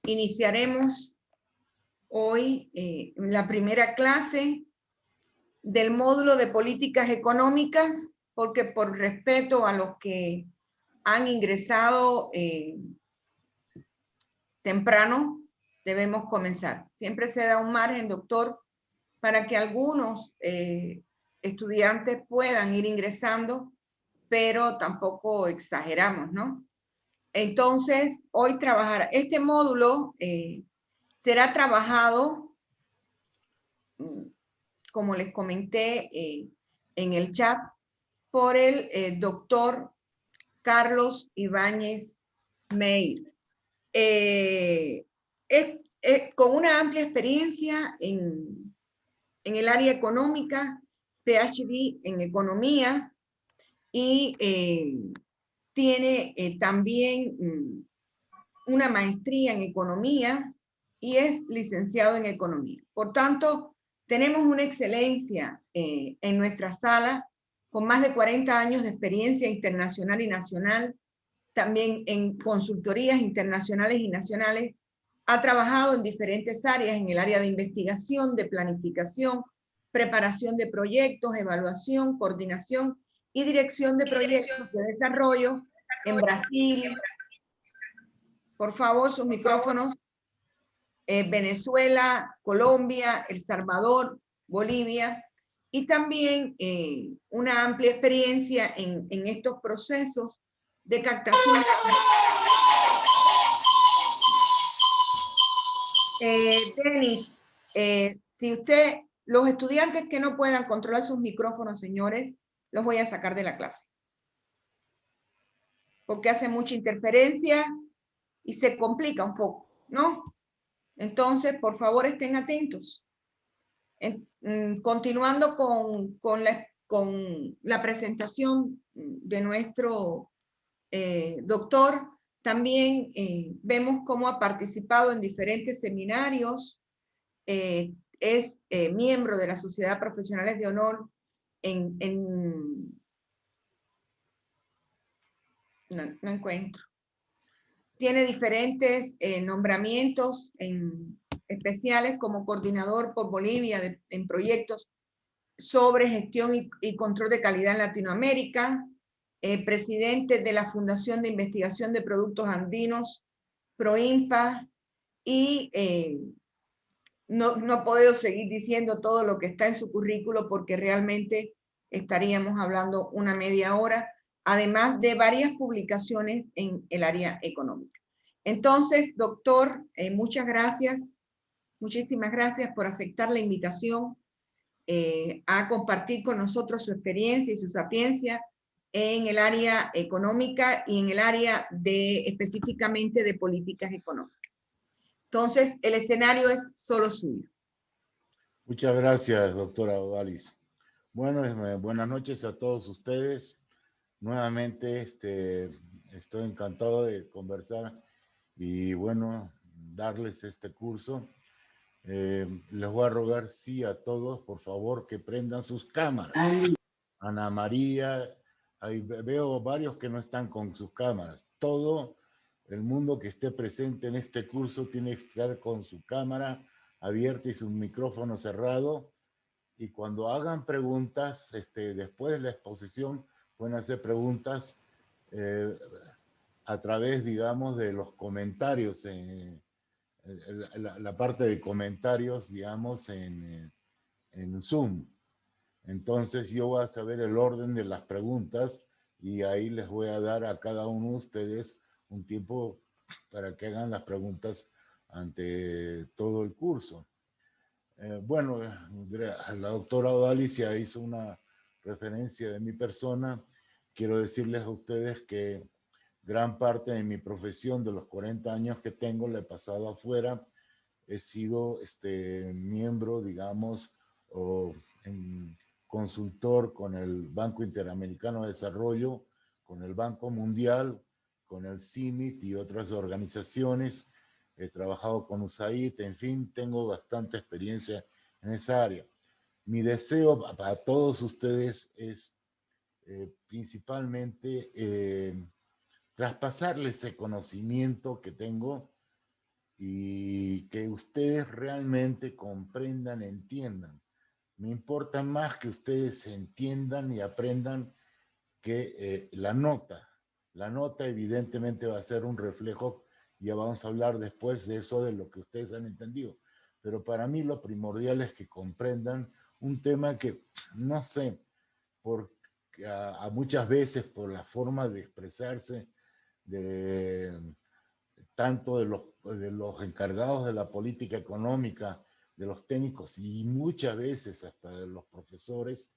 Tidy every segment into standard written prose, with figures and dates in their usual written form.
Iniciaremos hoy la primera clase del módulo de políticas económicas, porque por respeto a los que han ingresado temprano, debemos comenzar. Siempre se da un margen, doctor, para que algunos estudiantes puedan ir ingresando, pero tampoco exageramos, ¿no? Entonces, hoy trabajar este módulo será trabajado, como les comenté en el chat, por el doctor Carlos Ibáñez Meir. Con una amplia experiencia en el área económica, PhD en economía, y tiene también una maestría en economía y es licenciado en economía. Por tanto, tenemos una excelencia en nuestra sala, con más de 40 años de experiencia internacional y nacional, también en consultorías internacionales y nacionales. Ha trabajado en diferentes áreas, en el área de investigación, de planificación, preparación de proyectos, evaluación, coordinación y dirección de proyectos de desarrollo en Brasil. Por favor, sus micrófonos. Venezuela, Colombia, El Salvador, Bolivia, y también una amplia experiencia en estos procesos de captación. Denis, si los estudiantes que no puedan controlar sus micrófonos, señores, los voy a sacar de la clase, porque hace mucha interferencia y se complica un poco, ¿no? Entonces, por favor, estén atentos. Continuando con la presentación de nuestro doctor, también vemos cómo ha participado en diferentes seminarios, es miembro de la Sociedad Profesionales de Honor no encuentro. Tiene diferentes nombramientos especiales como coordinador por Bolivia en proyectos sobre gestión y control de calidad en Latinoamérica, presidente de la Fundación de Investigación de Productos Andinos, PROINPA, y no puedo seguir diciendo todo lo que está en su currículo porque realmente estaríamos hablando una media hora, además de varias publicaciones en el área económica. Entonces, doctor, muchas gracias, muchísimas gracias por aceptar la invitación a compartir con nosotros su experiencia y su sapiencia en el área económica y en el área específicamente de políticas económicas. Entonces, el escenario es solo suyo. Muchas gracias, doctora Odalis. Bueno, buenas noches a todos ustedes. Nuevamente, estoy encantado de conversar y, bueno, darles este curso. Les voy a rogar, sí, a todos, por favor, que prendan sus cámaras. Ana María, ahí veo varios que no están con sus cámaras. Todo el mundo que esté presente en este curso tiene que estar con su cámara abierta y su micrófono cerrado. Y cuando hagan preguntas, después de la exposición, pueden hacer preguntas a través, digamos, de los comentarios, la parte de comentarios, digamos, en Zoom. Entonces yo voy a saber el orden de las preguntas y ahí les voy a dar a cada uno de ustedes un tiempo para que hagan las preguntas ante todo el curso. Bueno, la doctora Odalicia hizo una referencia de mi persona. Quiero decirles a ustedes que gran parte de mi profesión, de los 40 años que tengo, la he pasado afuera. He sido miembro, digamos, o consultor con el Banco Interamericano de Desarrollo, con el Banco Mundial, con el CIMIT y otras organizaciones. He trabajado con USAID, en fin, tengo bastante experiencia en esa área. Mi deseo para todos ustedes es principalmente traspasarles ese conocimiento que tengo y que ustedes realmente comprendan, entiendan. Me importa más que ustedes entiendan y aprendan que la nota evidentemente va a ser un reflejo, ya vamos a hablar después de eso, de lo que ustedes han entendido, pero para mí lo primordial es que comprendan un tema que, no sé, por, a muchas veces por la forma de expresarse de tanto de los encargados de la política económica, de los técnicos y muchas veces hasta de los profesores,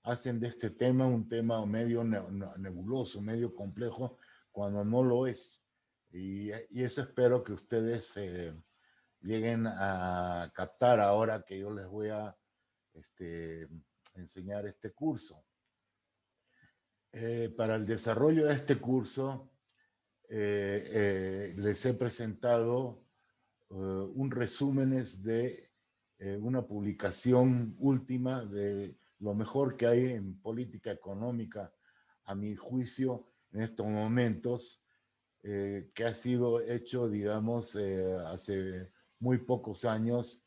hacen de este tema un tema medio nebuloso, medio complejo, cuando no lo es. Y eso espero que ustedes lleguen a captar ahora que yo les voy a enseñar este curso. Para el desarrollo de este curso, les he presentado un resúmenes de una publicación última de lo mejor que hay en política económica, a mi juicio, en estos momentos, que ha sido hecho, digamos, hace muy pocos años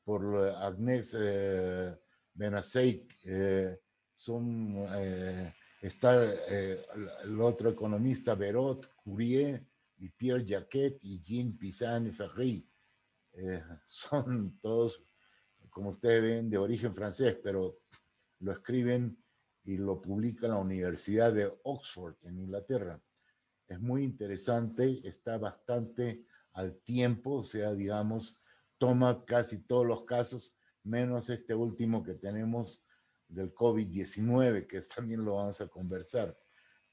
por Agnès Benasek. Está el otro economista, Berot, Courier, y Pierre Jacquet y Jean Pisani-Ferry. Son todos, como ustedes ven, de origen francés, pero lo escriben y lo publica la Universidad de Oxford, en Inglaterra. Es muy interesante, está bastante al tiempo, o sea, digamos, toma casi todos los casos, menos este último que tenemos del COVID-19, que también lo vamos a conversar,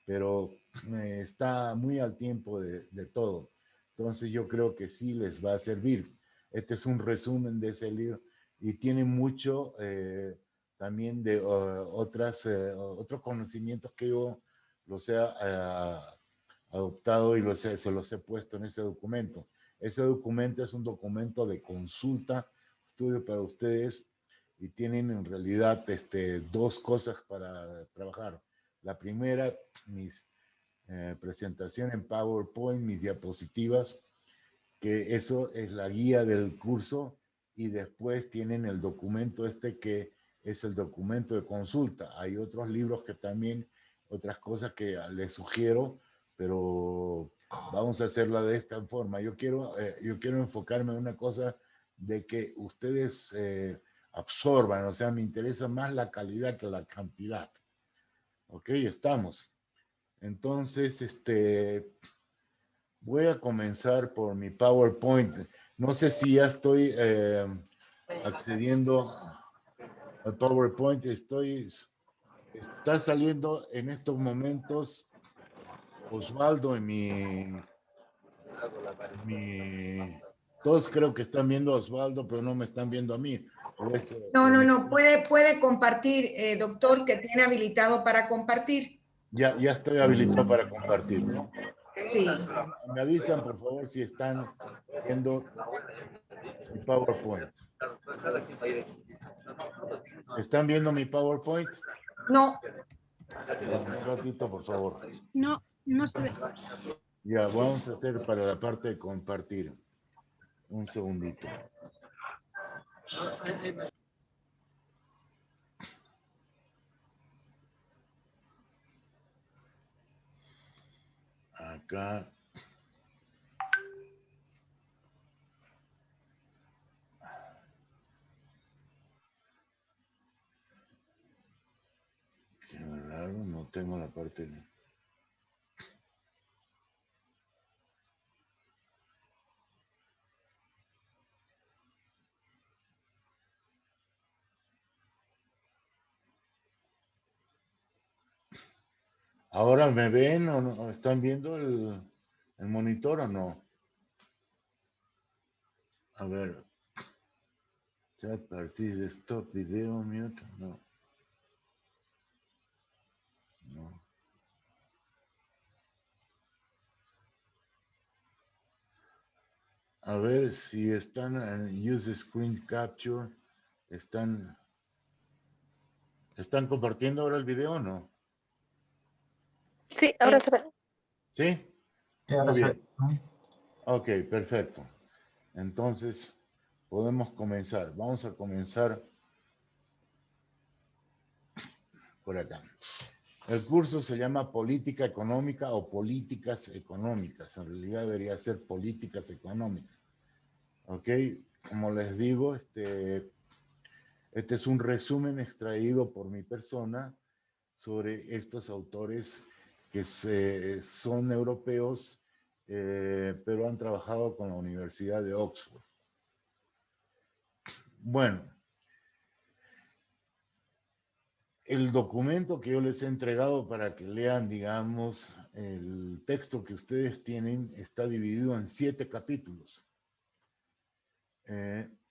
pero está muy al tiempo de todo. Entonces yo creo que sí les va a servir. Este es un resumen de ese libro y tiene mucho también de otros conocimientos que yo los he adoptado y se los he puesto en ese documento. Ese documento es un documento de consulta, estudio para ustedes y tienen en realidad dos cosas para trabajar. La primera, mis presentación en PowerPoint, mis diapositivas, que eso es la guía del curso, y después tienen el documento que es el documento de consulta. Hay otros libros que también, otras cosas que les sugiero, pero vamos a hacerla de esta forma. Yo quiero enfocarme en una cosa de que ustedes absorban, o sea, me interesa más la calidad que la cantidad. Ok, estamos. Entonces, voy a comenzar por mi PowerPoint. No sé si ya estoy accediendo al PowerPoint. Está saliendo en estos momentos Osvaldo todos creo que están viendo a Osvaldo, pero no me están viendo a mí. No, puede compartir, doctor, que tiene habilitado para compartir. Ya estoy habilitado para compartir, ¿no? Sí. Me avisan, por favor, si están viendo mi PowerPoint. ¿Están viendo mi PowerPoint? No. Un ratito, por favor. No se ve. Ya, vamos a hacer para la parte de compartir. Un segundito. Acá. Qué raro, no tengo la parte de... ¿Ahora me ven o no? ¿Están viendo el monitor o no? A ver. Chat, partir, stop, video, mute. No. No. A ver si están en Use Screen Capture. ¿Están compartiendo ahora el video o no? Sí, ahora se ve. ¿Sí? Sí, ahora Muy bien. sí. Ok, perfecto. Entonces, podemos comenzar. Vamos a comenzar por acá. El curso se llama Política Económica o Políticas Económicas. En realidad debería ser Políticas Económicas. ¿Ok? Como les digo, este es un resumen extraído por mi persona sobre estos autores que son europeos, pero han trabajado con la Universidad de Oxford. Bueno, el documento que yo les he entregado para que lean, digamos, el texto que ustedes tienen está dividido en 7 capítulos.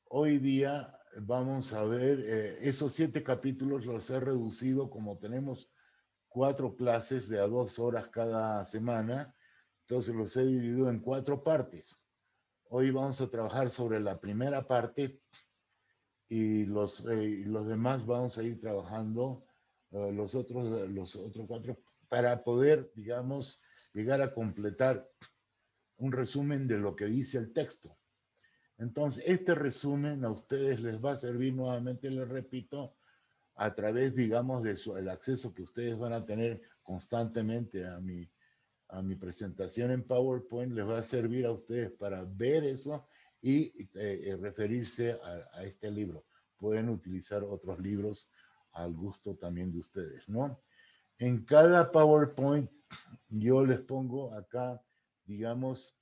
Hoy día vamos a ver, esos 7 capítulos los he reducido, como tenemos 4 clases de a 2 horas cada semana, entonces los he dividido en 4 partes. Hoy vamos a trabajar sobre la primera parte y los demás vamos a ir trabajando los otros 4 para poder, digamos, llegar a completar un resumen de lo que dice el texto. Entonces, este resumen a ustedes les va a servir nuevamente, les repito, a través, digamos, de el acceso que ustedes van a tener constantemente a mi presentación en PowerPoint, les va a servir a ustedes para ver eso y referirse a este libro. Pueden utilizar otros libros al gusto también de ustedes, ¿no? En cada PowerPoint yo les pongo acá, digamos,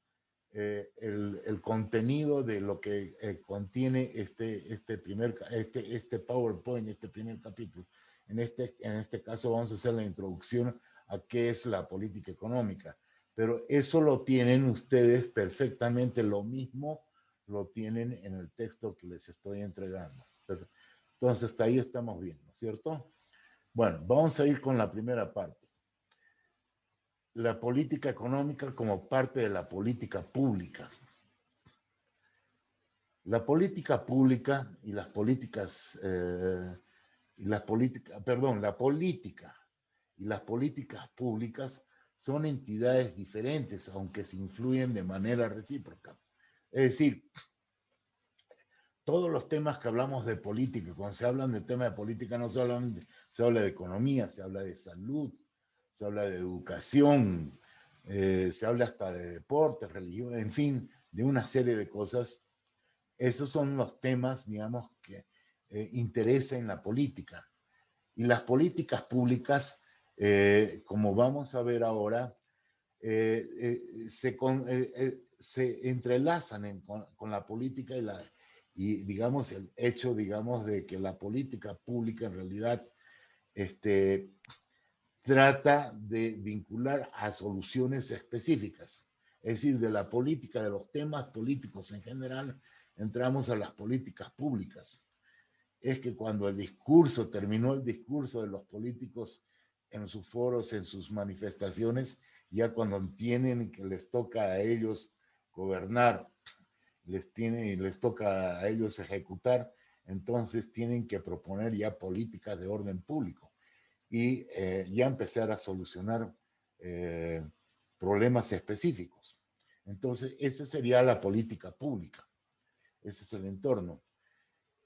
el contenido de lo que contiene este PowerPoint, este primer capítulo. En este caso vamos a hacer la introducción a qué es la política económica. Pero eso lo tienen ustedes perfectamente, lo mismo lo tienen en el texto que les estoy entregando. Entonces, hasta ahí estamos bien, ¿no es cierto? Bueno, vamos a ir con la primera parte. La política económica como parte de la política pública. La política pública y las políticas, la política y las políticas públicas son entidades diferentes, aunque se influyen de manera recíproca. Es decir, todos los temas que hablamos de política, cuando se hablan de temas de política, no solamente se habla de economía, se habla de salud, se habla de educación, se habla hasta de deporte, religión, en fin, de una serie de cosas. Esos son los temas, digamos, que interesan en la política. Y las políticas públicas, como vamos a ver ahora, se entrelazan con la política y, digamos, el hecho, digamos, de que la política pública en realidad trata de vincular a soluciones específicas. Es decir, de la política, de los temas políticos en general, entramos a las políticas públicas. Es que cuando terminó el discurso de los políticos en sus foros, en sus manifestaciones, ya cuando tienen que les toca a ellos gobernar, les toca a ellos ejecutar, entonces tienen que proponer ya políticas de orden público y ya empezar a solucionar problemas específicos. Entonces, esa sería la política pública. Ese es el entorno.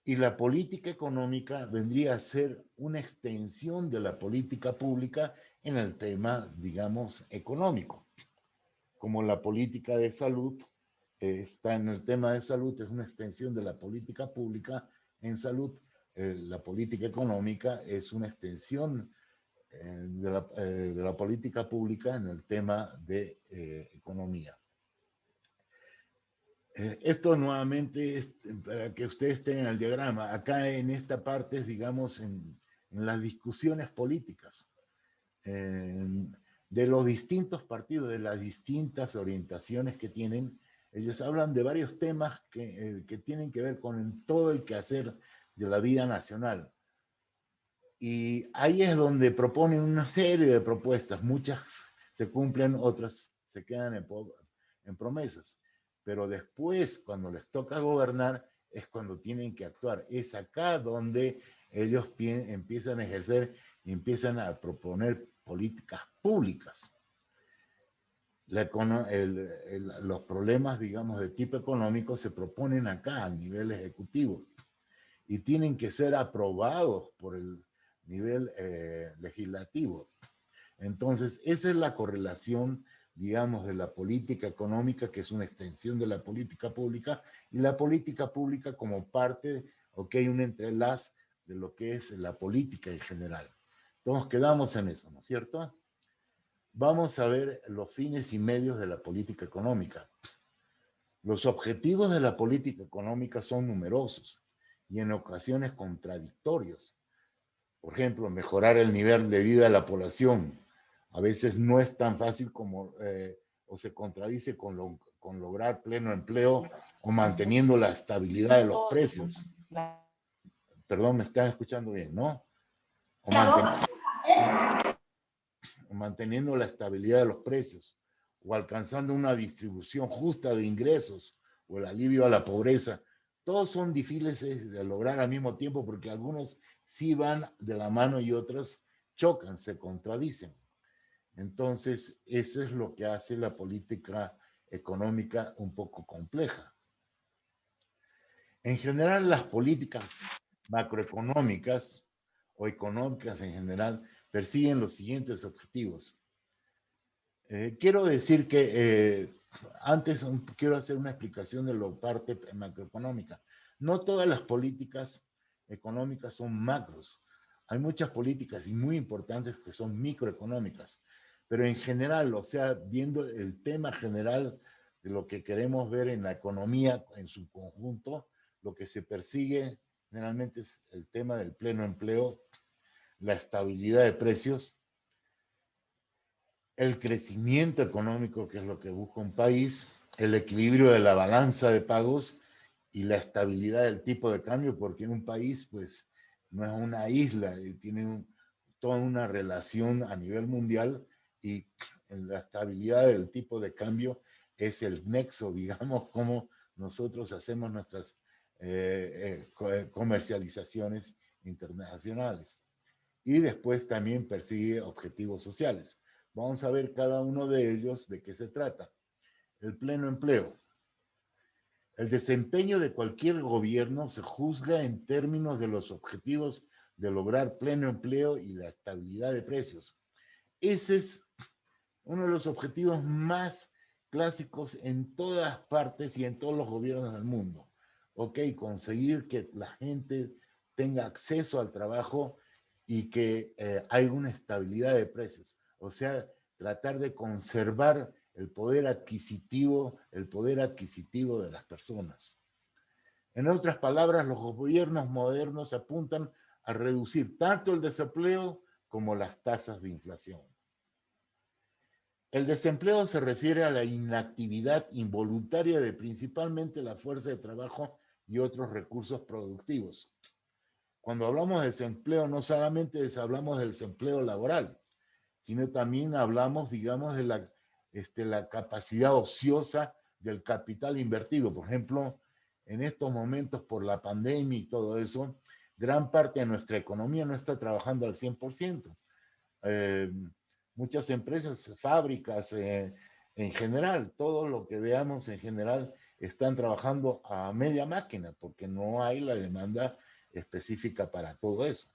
Y la política económica vendría a ser una extensión de la política pública en el tema, digamos, económico. Como la política de salud está en el tema de salud, es una extensión de la política pública en salud. La política económica es una extensión de la política pública en el tema de economía. Esto nuevamente es para que ustedes tengan el diagrama. Acá en esta parte es, digamos, en las discusiones políticas de los distintos partidos, de las distintas orientaciones que tienen. Ellos hablan de varios temas que tienen que ver con todo el quehacer de la vida nacional. Y ahí es donde proponen una serie de propuestas. Muchas se cumplen, otras se quedan en promesas. Pero después, cuando les toca gobernar, es cuando tienen que actuar. Es acá donde ellos empiezan a ejercer y empiezan a proponer políticas públicas. los problemas, digamos, de tipo económico se proponen acá a nivel ejecutivo y tienen que ser aprobados por el nivel legislativo. Entonces, esa es la correlación, digamos, de la política económica, que es una extensión de la política pública, y la política pública como parte, ok, un entrelaz de lo que es la política en general. Entonces, quedamos en eso, ¿no es cierto? Vamos a ver los fines y medios de la política económica. Los objetivos de la política económica son numerosos y en ocasiones contradictorios. Por ejemplo, mejorar el nivel de vida de la población. A veces no es tan fácil como, o se contradice con lograr pleno empleo o manteniendo la estabilidad de los precios. Perdón, me están escuchando bien, ¿no? O manteniendo la estabilidad de los precios o alcanzando una distribución justa de ingresos o el alivio a la pobreza. Todos son difíciles de lograr al mismo tiempo porque algunos sí van de la mano y otros chocan, se contradicen. Entonces, eso es lo que hace la política económica un poco compleja. En general, las políticas macroeconómicas o económicas en general persiguen los siguientes objetivos. Quiero decir que antes quiero hacer una explicación de la parte macroeconómica. No todas las políticas económicas son macros. Hay muchas políticas y muy importantes que son microeconómicas. Pero en general, o sea, viendo el tema general de lo que queremos ver en la economía en su conjunto, lo que se persigue generalmente es el tema del pleno empleo, la estabilidad de precios, el crecimiento económico, que es lo que busca un país, el equilibrio de la balanza de pagos y la estabilidad del tipo de cambio, porque un país, pues, no es una isla, tiene toda una relación a nivel mundial y la estabilidad del tipo de cambio es el nexo, digamos, como nosotros hacemos nuestras comercializaciones internacionales. Y después también persigue objetivos sociales. Vamos a ver cada uno de ellos de qué se trata. El pleno empleo. El desempeño de cualquier gobierno se juzga en términos de los objetivos de lograr pleno empleo y la estabilidad de precios. Ese es uno de los objetivos más clásicos en todas partes y en todos los gobiernos del mundo. Ok, conseguir que la gente tenga acceso al trabajo y que haya una estabilidad de precios. O sea, tratar de conservar el poder adquisitivo de las personas. En otras palabras, los gobiernos modernos apuntan a reducir tanto el desempleo como las tasas de inflación. El desempleo se refiere a la inactividad involuntaria de principalmente la fuerza de trabajo y otros recursos productivos. Cuando hablamos de desempleo, no solamente hablamos del desempleo laboral, sino también hablamos, digamos, de la capacidad ociosa del capital invertido. Por ejemplo, en estos momentos, por la pandemia y todo eso, gran parte de nuestra economía no está trabajando al 100%. Muchas empresas, fábricas, en general, todo lo que veamos en general, están trabajando a media máquina porque no hay la demanda específica para todo eso.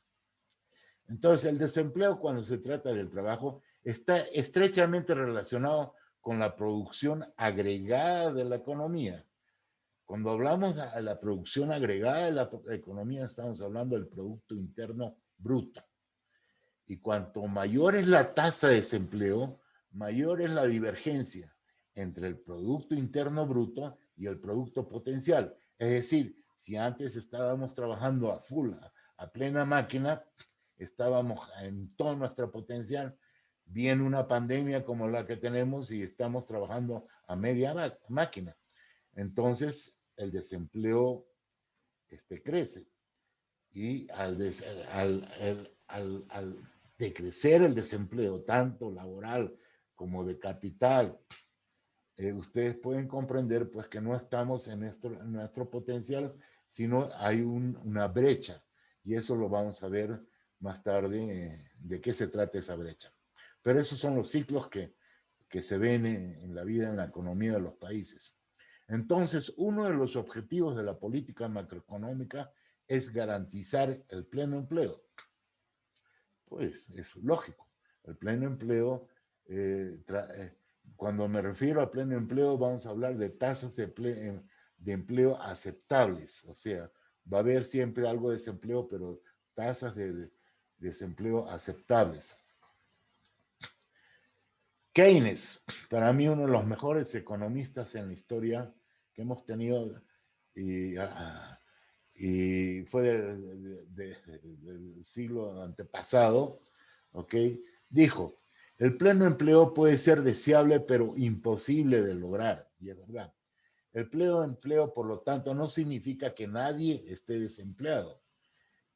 Entonces, el desempleo cuando se trata del trabajo está estrechamente relacionado con la producción agregada de la economía. Cuando hablamos de la producción agregada de la economía, estamos hablando del Producto Interno Bruto. Y cuanto mayor es la tasa de desempleo, mayor es la divergencia entre el Producto Interno Bruto y el Producto Potencial. Es decir, si antes estábamos trabajando a full, a plena máquina, estábamos en todo nuestro potencial, viene una pandemia como la que tenemos y estamos trabajando a media máquina. Entonces, el desempleo crece. Y al decrecer el desempleo, tanto laboral como de capital, ustedes pueden comprender pues que no estamos en nuestro potencial, sino hay una brecha. Y eso lo vamos a ver más tarde, de qué se trata esa brecha. Pero esos son los ciclos que que se ven en la vida, en la economía de los países. Entonces, uno de los objetivos de la política macroeconómica es garantizar el pleno empleo. Pues es lógico. El pleno empleo, cuando me refiero a pleno empleo, vamos a hablar de tasas de empleo aceptables. O sea, va a haber siempre algo de desempleo, pero tasas de desempleo aceptables. Keynes, para mí uno de los mejores economistas en la historia que hemos tenido, y fue del siglo antepasado, ¿ok? Dijo, el pleno empleo puede ser deseable, pero imposible de lograr, y es verdad. El pleno empleo, por lo tanto, no significa que nadie esté desempleado.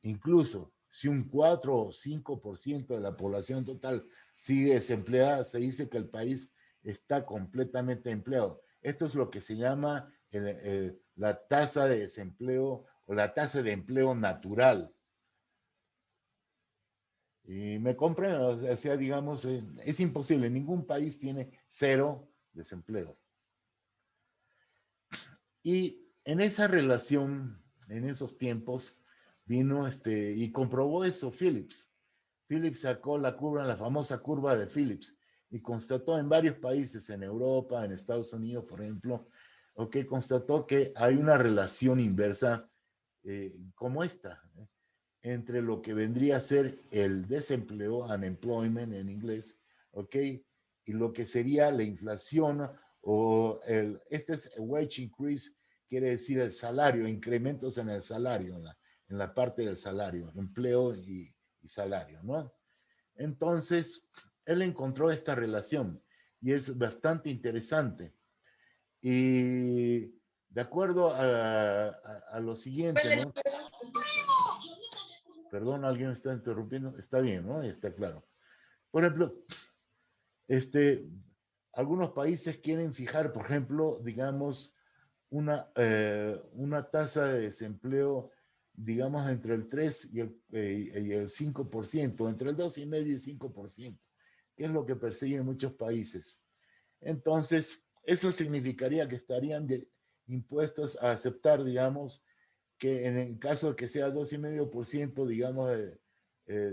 Incluso si un 4 o 5% de la población total sigue desempleada, se dice que el país está completamente empleado. Esto es lo que se llama la tasa de desempleo o la tasa de empleo natural. Y me comprenden, o sea, digamos, es imposible, ningún país tiene cero desempleo. Y en esa relación, en esos tiempos, vino y comprobó eso Phillips. Phillips sacó la famosa curva de Phillips, y constató en varios países, en Europa, en Estados Unidos, por ejemplo, constató que hay una relación inversa como esta, entre lo que vendría a ser el desempleo, unemployment en inglés, y lo que sería la inflación, o este es wage increase, quiere decir el salario, incrementos en el salario, en la parte del salario, empleo y salario, ¿no? Entonces, él encontró esta relación y es bastante interesante. Y de acuerdo a lo siguiente, ¿no? Perdón, alguien me está interrumpiendo. Está bien, ¿no? Está claro. Por ejemplo, algunos países quieren fijar, por ejemplo, digamos, una tasa de desempleo, digamos, entre el 3 y el 5%, entre el 2,5 y 5%, que es lo que persiguen muchos países. Entonces, eso significaría que estarían impuestos a aceptar, digamos, que en el caso de que sea 2,5%, digamos, de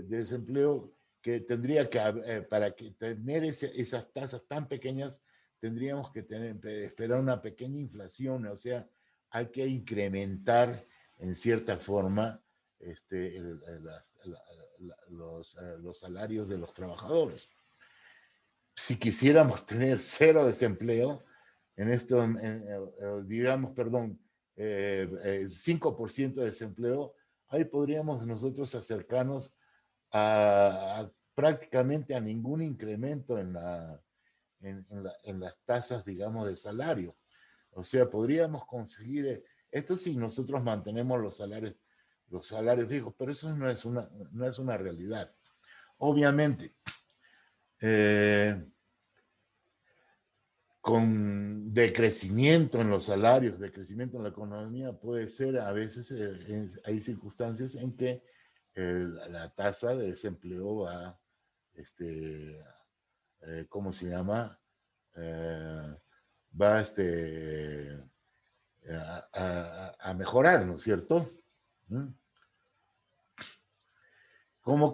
desempleo, que tendría que, para que tener esas tasas tan pequeñas, tendríamos que esperar una pequeña inflación, o sea, hay que incrementar en cierta forma los salarios de los trabajadores. Si quisiéramos tener cero desempleo, digamos, perdón, 5% de desempleo, ahí podríamos nosotros acercarnos prácticamente a ningún incremento en las tasas, digamos, de salario. O sea, podríamos conseguir, esto si nosotros mantenemos los salarios fijos, pero eso no es una realidad. Obviamente, con decrecimiento en los salarios, decrecimiento en la economía, puede ser a veces, hay circunstancias en que la tasa de desempleo va, ¿cómo se llama? Va a mejorar, ¿no es cierto? ¿Mm? Como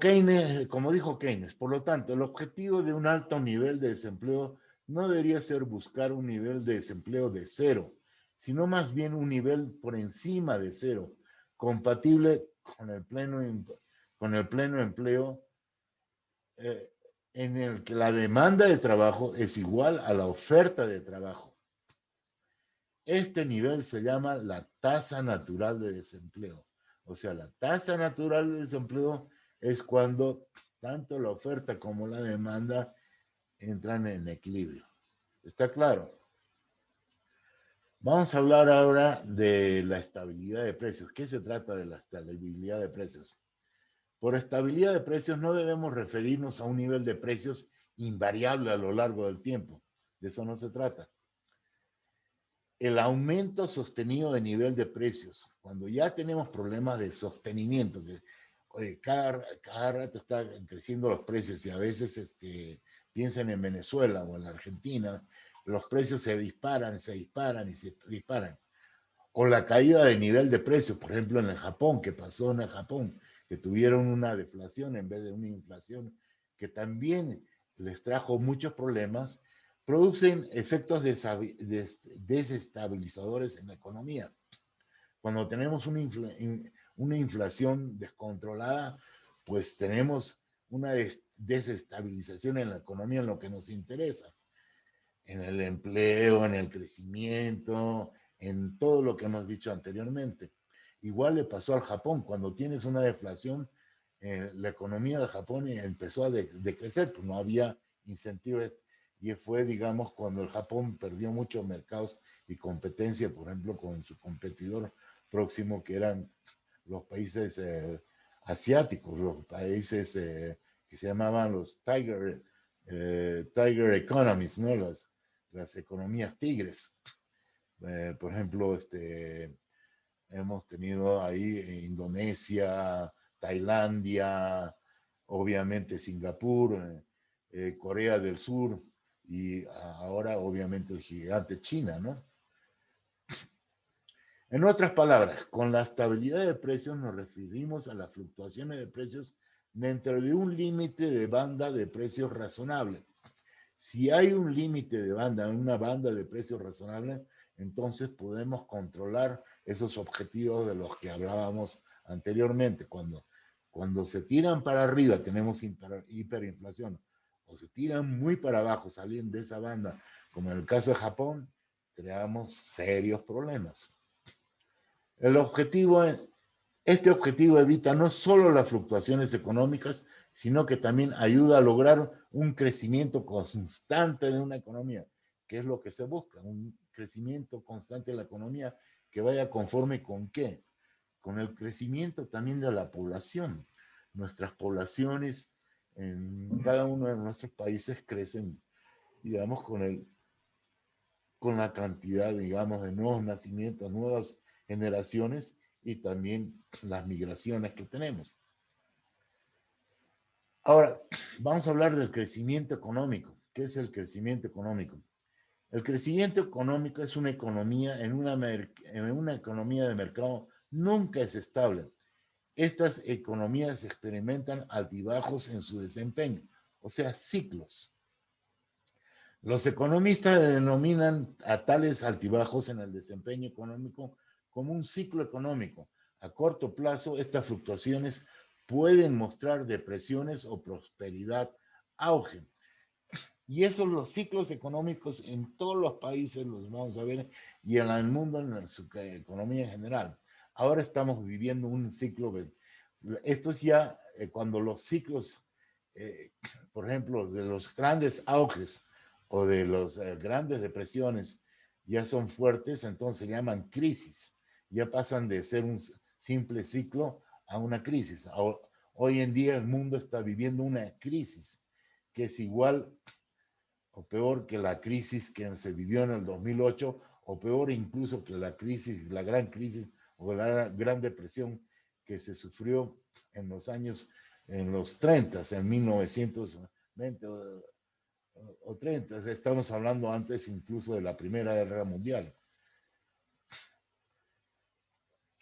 dijo Keynes, por lo tanto, el objetivo de un alto nivel de desempleo no debería ser buscar un nivel de desempleo de cero, sino más bien un nivel por encima de cero, compatible con el pleno empleo, en el que la demanda de trabajo es igual a la oferta de trabajo. Este nivel se llama la tasa natural de desempleo. O sea, la tasa natural de desempleo es cuando tanto la oferta como la demanda entran en equilibrio. ¿Está claro? Vamos a hablar ahora de la estabilidad de precios. ¿Qué se trata de la estabilidad de precios? Por estabilidad de precios no debemos referirnos a un nivel de precios invariable a lo largo del tiempo. De eso no se trata. El aumento sostenido de nivel de precios, cuando ya tenemos problemas de sostenimiento, que cada rato están creciendo los precios y a veces piensen en Venezuela o en la Argentina, los precios se disparan y se disparan. O la caída de nivel de precios, por ejemplo, en el Japón, que pasó en el Japón, que tuvieron una deflación en vez de una inflación, que también les trajo muchos problemas, producen efectos desestabilizadores en la economía. Cuando tenemos una inflación descontrolada, pues tenemos una desestabilización en la economía en lo que nos interesa, en el empleo, en el crecimiento, en todo lo que hemos dicho anteriormente. Igual le pasó al Japón, cuando tienes una deflación, la economía del Japón empezó a decrecer, pues no había incentivos, y fue, digamos, cuando el Japón perdió muchos mercados y competencia, por ejemplo, con su competidor próximo, que eran los países asiáticos, los países que se llamaban los Tiger Economies, ¿no? Las economías tigres. Por ejemplo, hemos tenido ahí Indonesia, Tailandia, obviamente Singapur, Corea del Sur y ahora obviamente el gigante China, ¿no? En otras palabras, con la estabilidad de precios nos referimos a las fluctuaciones de precios dentro de un límite de banda de precios razonable. Si hay un límite de banda, una banda de precios razonable, entonces podemos controlar esos objetivos de los que hablábamos anteriormente. Cuando se tiran para arriba tenemos hiperinflación, o se tiran muy para abajo, salen de esa banda, como en el caso de Japón, creamos serios problemas. Este objetivo evita no solo las fluctuaciones económicas, sino que también ayuda a lograr un crecimiento constante de una economía, que es lo que se busca, un crecimiento constante de la economía que vaya conforme con qué, con el crecimiento también de la población. Nuestras poblaciones en cada uno de nuestros países crecen, digamos, con la cantidad, digamos, de nuevos nacimientos, nuevas generaciones y también las migraciones que tenemos. Ahora, vamos a hablar del crecimiento económico. ¿Qué es el crecimiento económico? El crecimiento económico es una economía en una economía de mercado nunca es estable. Estas economías experimentan altibajos en su desempeño, o sea, ciclos. Los economistas denominan a tales altibajos en el desempeño económico como un ciclo económico. A corto plazo, estas fluctuaciones pueden mostrar depresiones o prosperidad, auge. Y esos los ciclos económicos en todos los países los vamos a ver y en el mundo, en su economía en general. Ahora estamos viviendo un ciclo, esto es ya cuando los ciclos, por ejemplo, de los grandes auges o de las grandes depresiones ya son fuertes, entonces se llaman crisis. Ya pasan de ser un simple ciclo a una crisis. Hoy en día el mundo está viviendo una crisis que es igual o peor que la crisis que se vivió en el 2008, o peor incluso que la crisis, la gran crisis o la gran depresión que se sufrió en los años, en los 30, en 1920 o 30. Estamos hablando antes incluso de la Primera Guerra Mundial.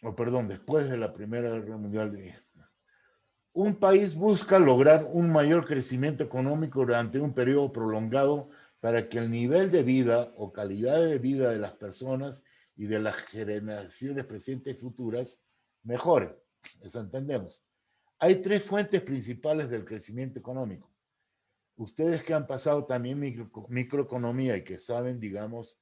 O perdón, después de la Primera Guerra Mundial. Un país busca lograr un mayor crecimiento económico durante un periodo prolongado para que el nivel de vida o calidad de vida de las personas y de las generaciones presentes y futuras mejore. Eso entendemos. Hay tres fuentes principales del crecimiento económico. Ustedes que han pasado también microeconomía y que saben, digamos,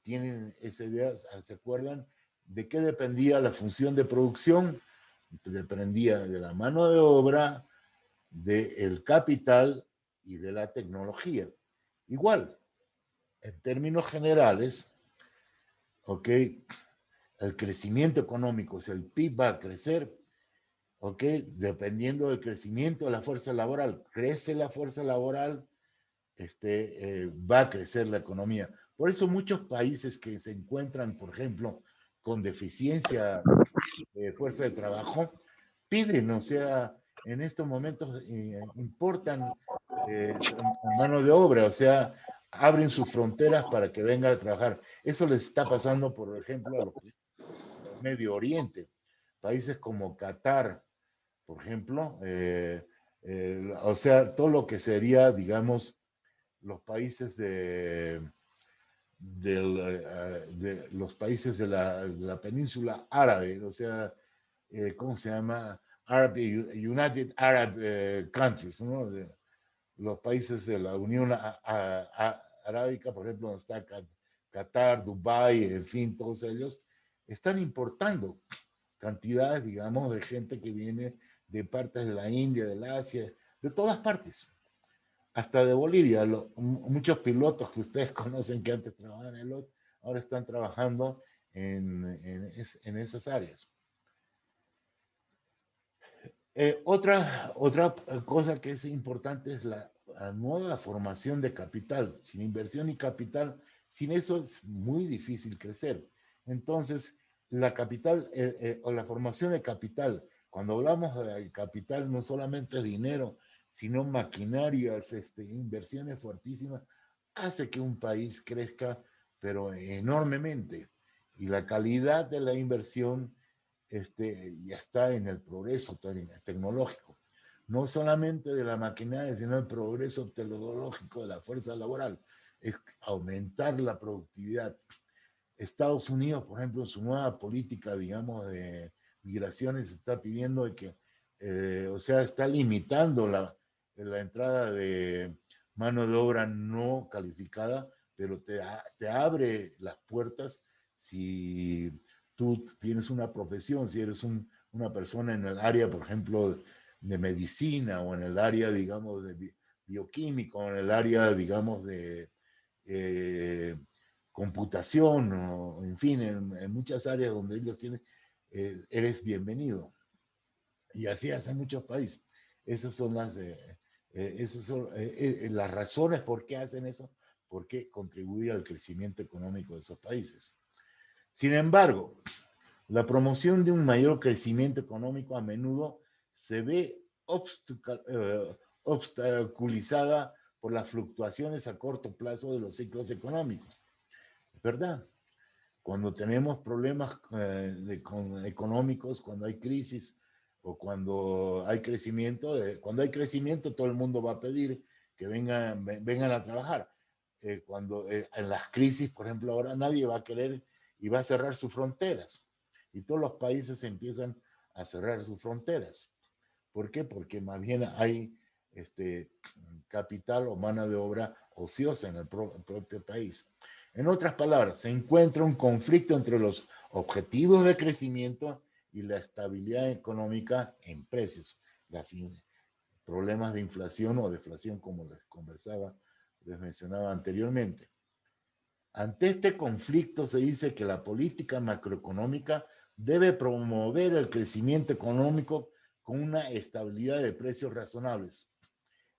tienen esa idea, ¿se acuerdan de qué dependía la función de producción? Dependía de la mano de obra, del capital y de la tecnología. Igual, en términos generales, ¿ok? El crecimiento económico, o sea, el PIB va a crecer, ¿ok? Dependiendo del crecimiento de la fuerza laboral. Crece la fuerza laboral, va a crecer la economía. Por eso muchos países que se encuentran, por ejemplo, con deficiencia de fuerza de trabajo, piden, o sea, en estos momentos importan mano de obra, o sea, abren sus fronteras para que venga a trabajar. Eso les está pasando, por ejemplo, a los Medio Oriente, países como Qatar, por ejemplo, o sea, todo lo que sería, digamos, los países de los países de la península árabe, o sea, ¿cómo se llama? United Arab Countries, ¿no? Los países de la Unión Arábica, por ejemplo, donde está Qatar, Dubái, en fin, todos ellos, están importando cantidades, digamos, de gente que viene de partes de la India, del Asia, de todas partes, hasta de Bolivia. Muchos pilotos que ustedes conocen que antes trabajaban en el OT, ahora están trabajando en esas áreas. Otra cosa que es importante es la nueva formación de capital. Sin inversión y capital, sin eso es muy difícil crecer. Entonces, la capital o la formación de capital, cuando hablamos de capital, no solamente es dinero, sino maquinarias, inversiones fuertísimas, hace que un país crezca, pero enormemente. Y la calidad de la inversión ya está en el progreso tecnológico. No solamente de la maquinaria, sino el progreso tecnológico de la fuerza laboral. Es aumentar la productividad. Estados Unidos, por ejemplo, en su nueva política, digamos, de migraciones, está pidiendo que, o sea, está limitando la entrada de mano de obra no calificada, pero te abre las puertas si tú tienes una profesión, si eres una persona en el área, por ejemplo, de medicina o en el área, digamos, de bioquímica o en el área, digamos, de computación o, en fin, en muchas áreas donde ellos tienen, eres bienvenido. Y así hacen muchos países. Esas son las razones por qué hacen eso, porque contribuye al crecimiento económico de esos países. Sin embargo, la promoción de un mayor crecimiento económico a menudo se ve obstaculizada por las fluctuaciones a corto plazo de los ciclos económicos. ¿Verdad? Cuando tenemos problemas económicos, cuando hay crisis o cuando hay crecimiento todo el mundo va a pedir que vengan a trabajar. En las crisis, por ejemplo, ahora nadie va a querer y va a cerrar sus fronteras. Y todos los países empiezan a cerrar sus fronteras. ¿Por qué? Porque más bien hay capital o mano de obra ociosa en el propio país. En otras palabras, se encuentra un conflicto entre los objetivos de crecimiento y la estabilidad económica en precios, los problemas de inflación o deflación, como les mencionaba anteriormente. Ante este conflicto se dice que la política macroeconómica debe promover el crecimiento económico con una estabilidad de precios razonables.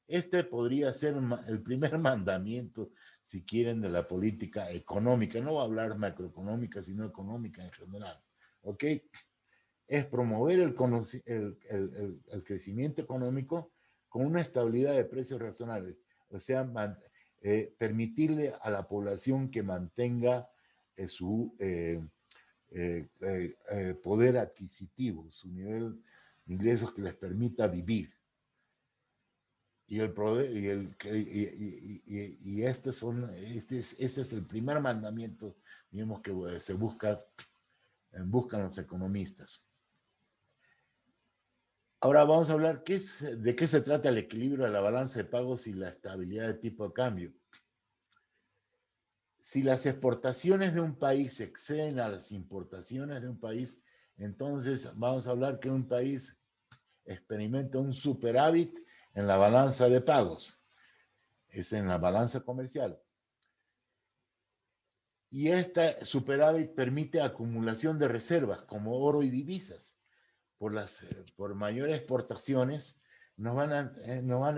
Este podría ser el primer mandamiento, si quieren, de la política económica. No voy a hablar macroeconómica, sino económica en general. ¿Ok? Es promover el crecimiento económico con una estabilidad de precios razonables. O sea, permitirle a la población que mantenga su poder adquisitivo, su nivel de ingresos que les permita vivir. Este es el primer mandamiento, digamos, que buscan los economistas. Ahora vamos a hablar de qué se trata el equilibrio de la balanza de pagos y la estabilidad de tipo de cambio. Si las exportaciones de un país exceden a las importaciones de un país, entonces vamos a hablar que un país experimenta un superávit en la balanza de pagos. Es en la balanza comercial. Y esta superávit permite acumulación de reservas como oro y divisas. Por mayores exportaciones nos van a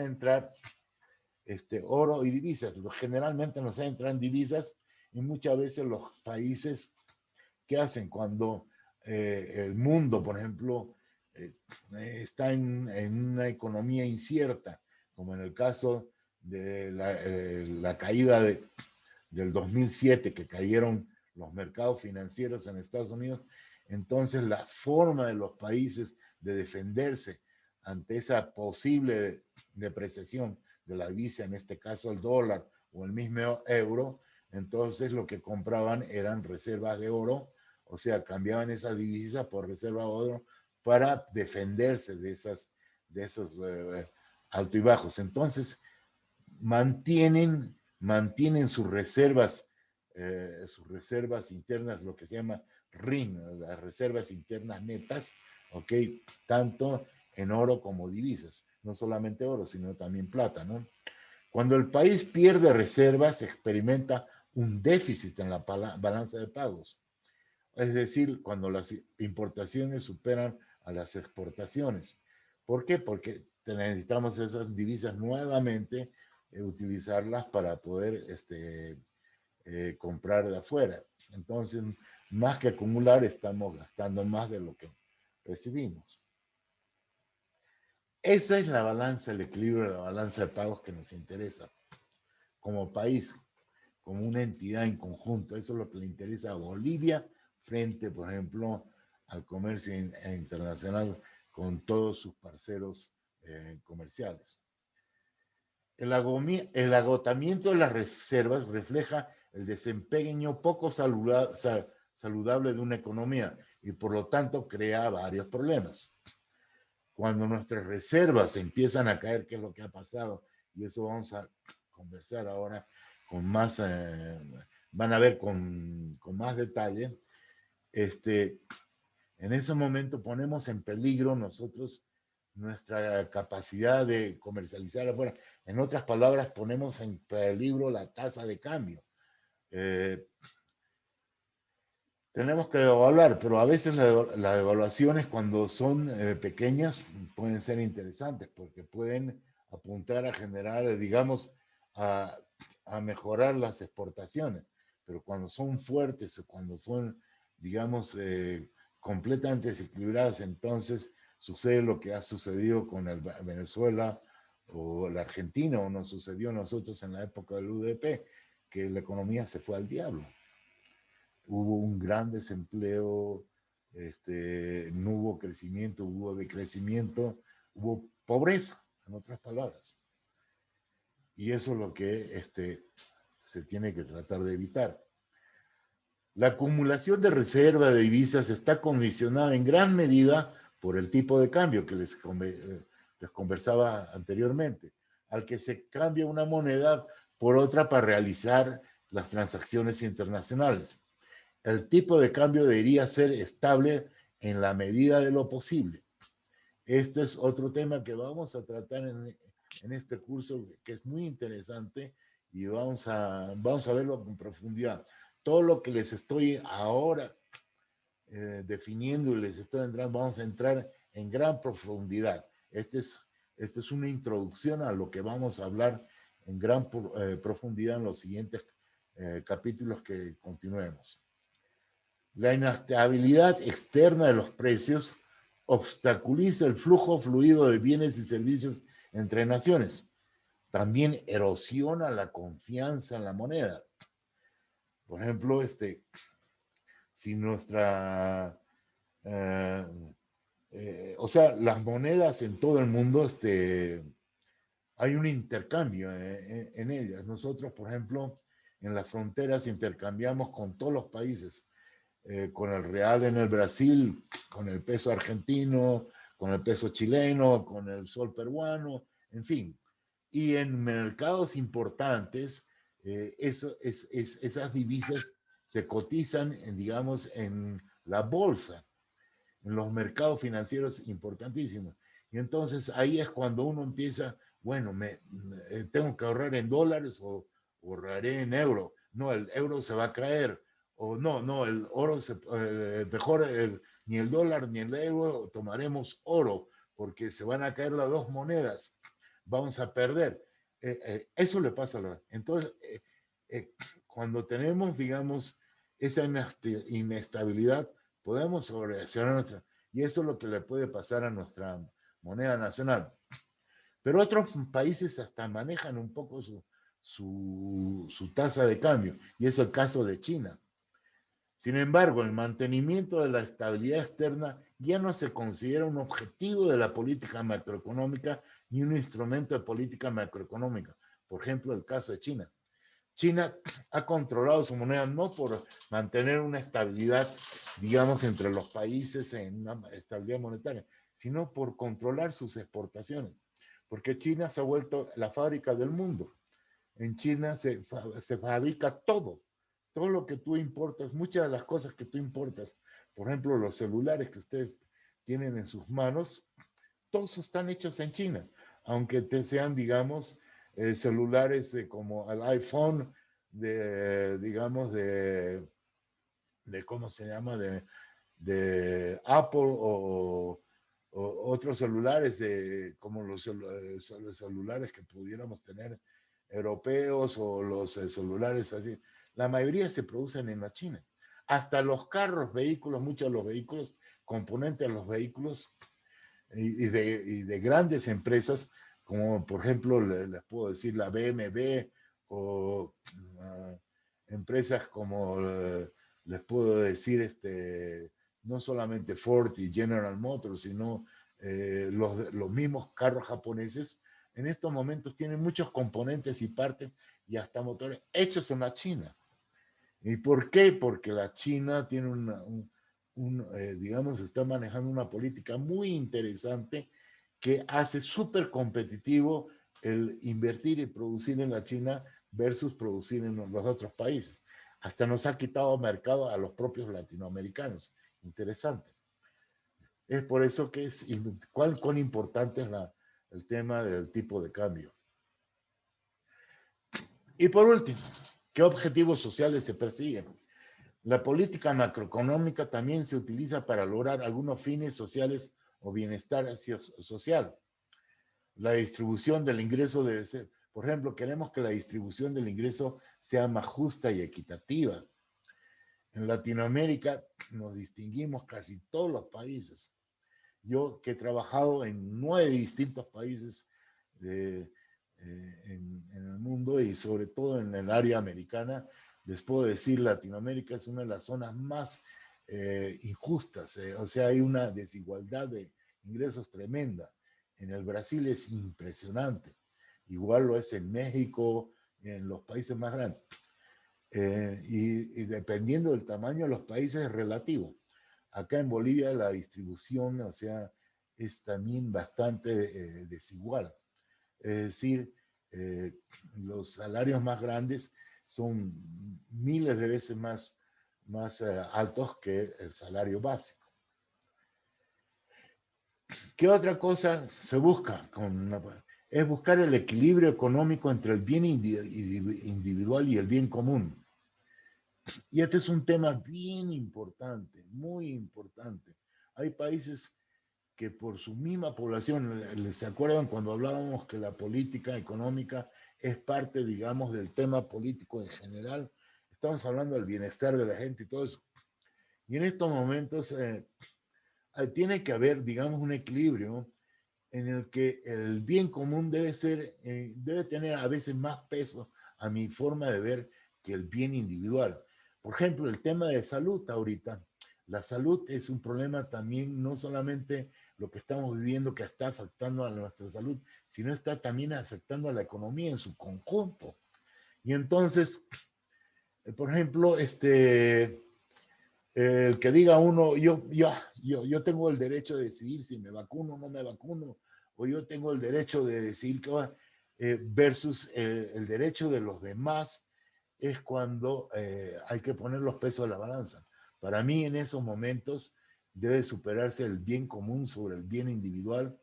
entrar oro y divisas. Generalmente nos entran divisas y muchas veces los países, ¿qué hacen? Cuando el mundo, por ejemplo, está en una economía incierta, como en el caso de la caída del 2007, que cayeron los mercados financieros en Estados Unidos, entonces la forma de los países de defenderse ante esa posible depreciación de la divisa, en este caso el dólar o el mismo euro, entonces lo que compraban eran reservas de oro, o sea, cambiaban esa divisa por reserva de oro para defenderse de esos altos y bajos. Entonces, mantienen sus reservas internas, lo que se llama RIN, las reservas internas netas, ¿ok? Tanto en oro como divisas, no solamente oro, sino también plata, ¿no? Cuando el país pierde reservas, experimenta un déficit en la balanza de pagos. Es decir, cuando las importaciones superan a las exportaciones. ¿Por qué? Porque necesitamos esas divisas nuevamente, utilizarlas para poder comprar de afuera. Entonces, más que acumular, estamos gastando más de lo que recibimos. Esa es la balanza, el equilibrio de la balanza de pagos que nos interesa como país, como una entidad en conjunto. Eso es lo que le interesa a Bolivia frente, por ejemplo, al comercio internacional con todos sus parceros comerciales. El agotamiento de las reservas refleja el desempeño poco saludable de una economía y por lo tanto crea varios problemas. Cuando nuestras reservas empiezan a caer, ¿qué es lo que ha pasado? Y eso vamos a conversar ahora con más, van a ver con más detalle. En ese momento ponemos en peligro nosotros nuestra capacidad de comercializar afuera. En otras palabras, ponemos en peligro la tasa de cambio. Tenemos que devaluar, pero a veces las devaluaciones cuando son pequeñas pueden ser interesantes porque pueden apuntar a generar, digamos, a mejorar las exportaciones. Pero cuando son fuertes o cuando son, digamos, completamente desequilibradas, entonces sucede lo que ha sucedido con el Venezuela o la Argentina, o nos sucedió a nosotros en la época del UDP, que la economía se fue al diablo. Hubo un gran desempleo, no hubo crecimiento, hubo decrecimiento, hubo pobreza, en otras palabras. Y eso es lo que se tiene que tratar de evitar. La acumulación de reserva de divisas está condicionada en gran medida por el tipo de cambio que les conversaba anteriormente, al que se cambia una moneda por otra para realizar las transacciones internacionales. El tipo de cambio debería ser estable en la medida de lo posible. Esto es otro tema que vamos a tratar en este curso, que es muy interesante, y vamos a verlo con profundidad. Todo lo que les estoy ahora definiendo y les estoy entrando, vamos a entrar en gran profundidad. Esta es una introducción a lo que vamos a hablar en gran profundidad en los siguientes capítulos que continuemos. La inestabilidad externa de los precios obstaculiza el flujo fluido de bienes y servicios entre naciones. También erosiona la confianza en la moneda. Por ejemplo, si nuestra, o sea, las monedas en todo el mundo, hay un intercambio en ellas. Nosotros, por ejemplo, en las fronteras intercambiamos con todos los países. Con el real en el Brasil, con el peso argentino, con el peso chileno, con el sol peruano, en fin. Y en mercados importantes, esas divisas se cotizan, digamos, en la bolsa, en los mercados financieros importantísimos. Y entonces ahí es cuando uno empieza, bueno, tengo que ahorrar en dólares o ahorraré en euro. No, el euro se va a caer. O no, el oro, mejor ni el dólar ni el euro, tomaremos oro, porque se van a caer las dos monedas, vamos a perder. Eso le pasa a la... Entonces, cuando tenemos, digamos, esa inestabilidad, podemos sobrereaccionar nuestra... Y eso es lo que le puede pasar a nuestra moneda nacional. Pero otros países hasta manejan un poco su tasa de cambio, y es el caso de China. Sin embargo, el mantenimiento de la estabilidad externa ya no se considera un objetivo de la política macroeconómica ni un instrumento de política macroeconómica. Por ejemplo, el caso de China. China ha controlado su moneda no por mantener una estabilidad, digamos, entre los países en una estabilidad monetaria, sino por controlar sus exportaciones. Porque China se ha vuelto la fábrica del mundo. En China se fabrica todo lo que tú importas, muchas de las cosas que tú importas, por ejemplo, los celulares que ustedes tienen en sus manos, todos están hechos en China, aunque sean, digamos, celulares como el iPhone, digamos, ¿cómo se llama? De Apple o otros celulares como los celulares que pudiéramos tener europeos o los celulares así. La mayoría se producen en la China. Hasta los carros, vehículos, muchos de los vehículos, componentes de los vehículos y de grandes empresas, como por ejemplo les puedo decir la BMW o empresas como les puedo decir no solamente Ford y General Motors, sino los mismos carros japoneses, en estos momentos tienen muchos componentes y partes y hasta motores hechos en la China. ¿Y por qué? Porque la China tiene digamos, está manejando una política muy interesante que hace súper competitivo el invertir y producir en la China versus producir en los otros países. Hasta nos ha quitado mercado a los propios latinoamericanos. Interesante. Es por eso que cuán importante es el tema del tipo de cambio. Y por último, ¿qué objetivos sociales se persiguen? La política macroeconómica también se utiliza para lograr algunos fines sociales o bienestar social. La distribución del ingreso debe ser, por ejemplo, queremos que la distribución del ingreso sea más justa y equitativa. En Latinoamérica nos distinguimos casi todos los países. Yo que he trabajado en 9 distintos países en el mundo y sobre todo en el área americana, les puedo decir, Latinoamérica es una de las zonas más injustas, o sea, hay una desigualdad de ingresos tremenda. En el Brasil es impresionante, igual lo es en México, en los países más grandes. Y dependiendo del tamaño de los países es relativo. Acá en Bolivia la distribución, o sea, es también bastante desigual. Es decir, los salarios más grandes son miles de veces más altos que el salario básico. ¿Qué otra cosa se busca? Es buscar el equilibrio económico entre el bien individual y el bien común. Y este es un tema bien importante, muy importante. Hay países que por su misma población, ¿se acuerdan cuando hablábamos que la política económica es parte, digamos, del tema político en general? Estamos hablando del bienestar de la gente y todo eso. Y en estos momentos tiene que haber, digamos, un equilibrio en el que el bien común debe tener a veces más peso a mi forma de ver que el bien individual. Por ejemplo, el tema de salud ahorita. La salud es un problema también, no solamente lo que estamos viviendo que está afectando a nuestra salud, sino está también afectando a la economía en su conjunto. Y entonces, por ejemplo, el que diga uno, yo tengo el derecho de decidir si me vacuno o no me vacuno, o yo tengo el derecho de decidir versus el derecho de los demás, es cuando hay que poner los pesos a la balanza. Para mí, en esos momentos, debe superarse el bien común sobre el bien individual.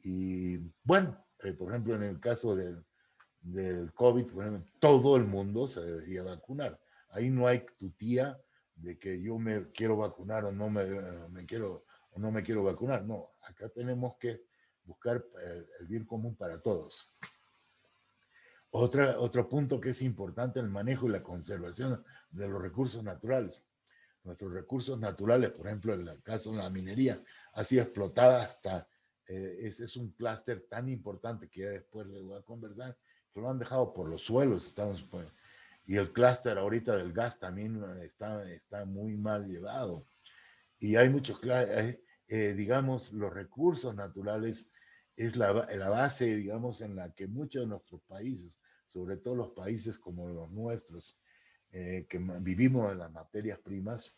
Y bueno, por ejemplo, en el caso del COVID, por ejemplo, todo el mundo se debería vacunar. Ahí no hay tu tía de que yo me quiero vacunar o no me quiero vacunar. No, acá tenemos que buscar el bien común para todos. Otro punto que es importante, el manejo y la conservación de los recursos naturales. Nuestros recursos naturales, por ejemplo, en el caso de la minería, ha sido explotada hasta ese es un clúster tan importante que ya después les voy a conversar, que lo han dejado por los suelos. Y el clúster ahorita del gas también está muy mal llevado. Y hay muchos, digamos, los recursos naturales es la base, digamos, en la que muchos de nuestros países, sobre todo los países como los nuestros, que vivimos en las materias primas,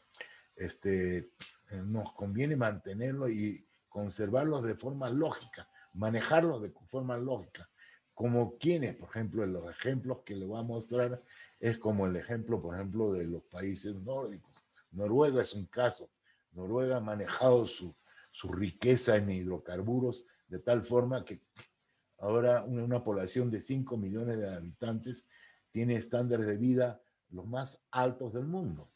nos conviene mantenerlo y conservarlos de forma lógica, manejarlos de forma lógica. Como quienes, por ejemplo, los ejemplos que le voy a mostrar es como el ejemplo, por ejemplo, de los países nórdicos. Noruega es un caso. Noruega ha manejado su riqueza en hidrocarburos de tal forma que ahora una población de 5 millones de habitantes tiene estándares de vida los más altos del mundo.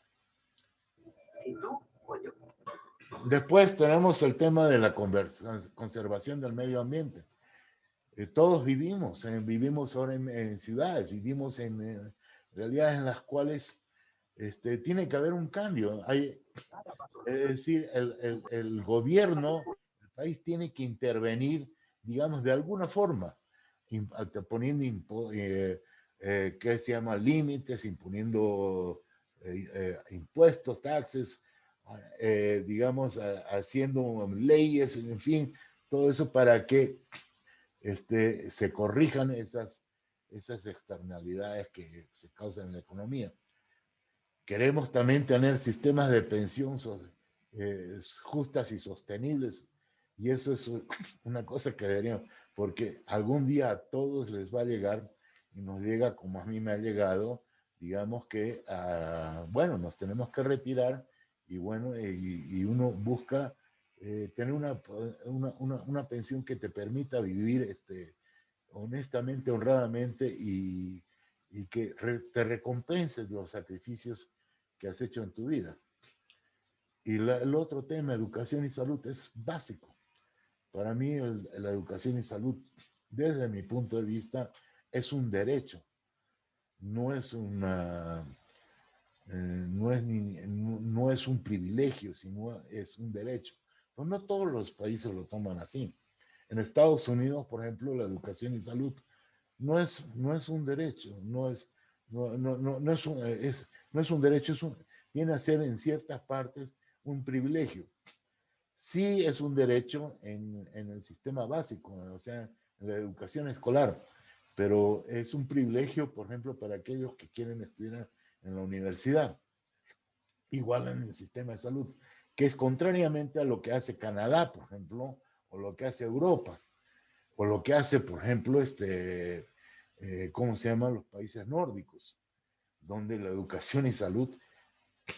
Después tenemos el tema de la conservación del medio ambiente. Todos vivimos ahora en ciudades, vivimos en realidades en las cuales tiene que haber un cambio. Es decir, el gobierno, el país tiene que intervenir, digamos, de alguna forma, poniendo, ¿qué se llama? Límites, imponiendo impuestos, taxes, digamos, haciendo leyes, en fin, todo eso para que se corrijan esas externalidades que se causan en la economía. Queremos también tener sistemas de pensión justas y sostenibles, y eso es una cosa que deberíamos, porque algún día a todos les va a llegar, y nos llega como a mí me ha llegado, digamos que, bueno, nos tenemos que retirar, y bueno, y uno busca tener una pensión que te permita vivir honestamente, honradamente, y que te recompenses los sacrificios que has hecho en tu vida. Y el otro tema, educación y salud, es básico. Para mí la educación y salud, desde mi punto de vista, es un derecho. No es no es un privilegio, sino es un derecho. Pero no todos los países lo toman así. En Estados Unidos, por ejemplo, la educación y salud no es un derecho, no es un derecho, viene a ser en ciertas partes un privilegio. Sí es un derecho en el sistema básico, o sea, en la educación escolar, pero es un privilegio, por ejemplo, para aquellos que quieren estudiar en la universidad, igual en el sistema de salud, que es contrariamente a lo que hace Canadá, por ejemplo, o lo que hace Europa, o lo que hace, por ejemplo, ¿cómo se llaman los países nórdicos? Donde la educación y salud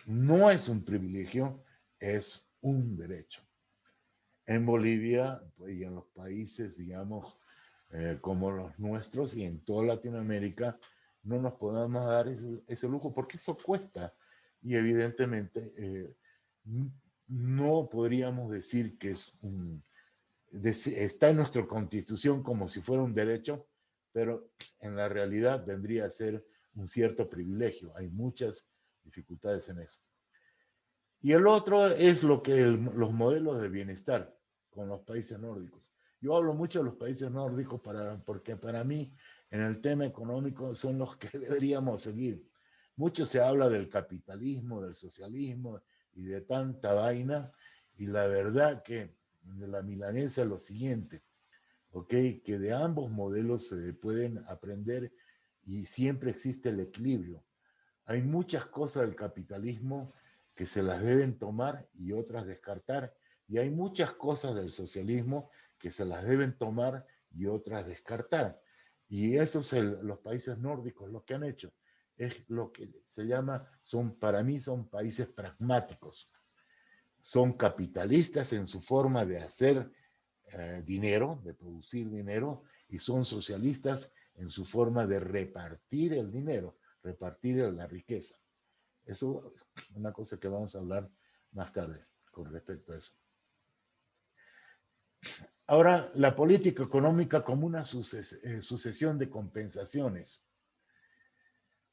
no es un privilegio, es un derecho. En Bolivia pues, y en los países, digamos, como los nuestros y en toda Latinoamérica, no nos podemos dar ese lujo porque eso cuesta. Y evidentemente no podríamos decir que está en nuestra constitución como si fuera un derecho, pero en la realidad vendría a ser un cierto privilegio. Hay muchas dificultades en eso. Y el otro es los modelos de bienestar con los países nórdicos. Yo hablo mucho de los países nórdicos porque para mí en el tema económico son los que deberíamos seguir. Mucho se habla del capitalismo, del socialismo y de tanta vaina, y la verdad que de la milanesa es lo siguiente, ¿ok? Que de ambos modelos se pueden aprender y siempre existe el equilibrio. Hay muchas cosas del capitalismo que se las deben tomar y otras descartar, y hay muchas cosas del socialismo que se las deben tomar y otras descartar. Y eso es los países nórdicos lo que han hecho. Es lo que se llama, para mí son países pragmáticos. Son capitalistas en su forma de hacer dinero, de producir dinero, y son socialistas en su forma de repartir el dinero, repartir la riqueza. Eso es una cosa que vamos a hablar más tarde con respecto a eso. Ahora, la política económica como una sucesión de compensaciones.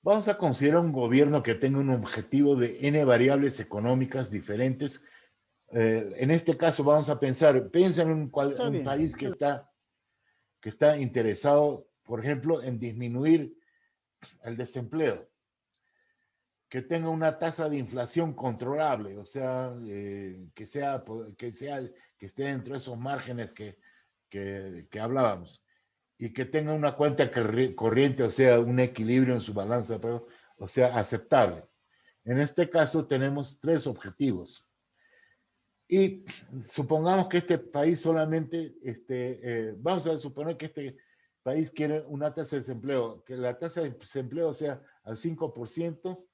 Vamos a considerar un gobierno que tenga un objetivo de n variables económicas diferentes En este caso vamos a pensar, piensa en Está un bien. país que está interesado, por ejemplo, en disminuir el desempleo, que tenga una tasa de inflación controlable, o sea, que esté dentro de esos márgenes que hablábamos, y que tenga una cuenta corriente, o sea, un equilibrio en su balanza, pero, o sea, aceptable. En este caso tenemos tres objetivos. Y supongamos que este país solamente, vamos a suponer que este país quiere una tasa de desempleo, que la tasa de desempleo sea al 5%,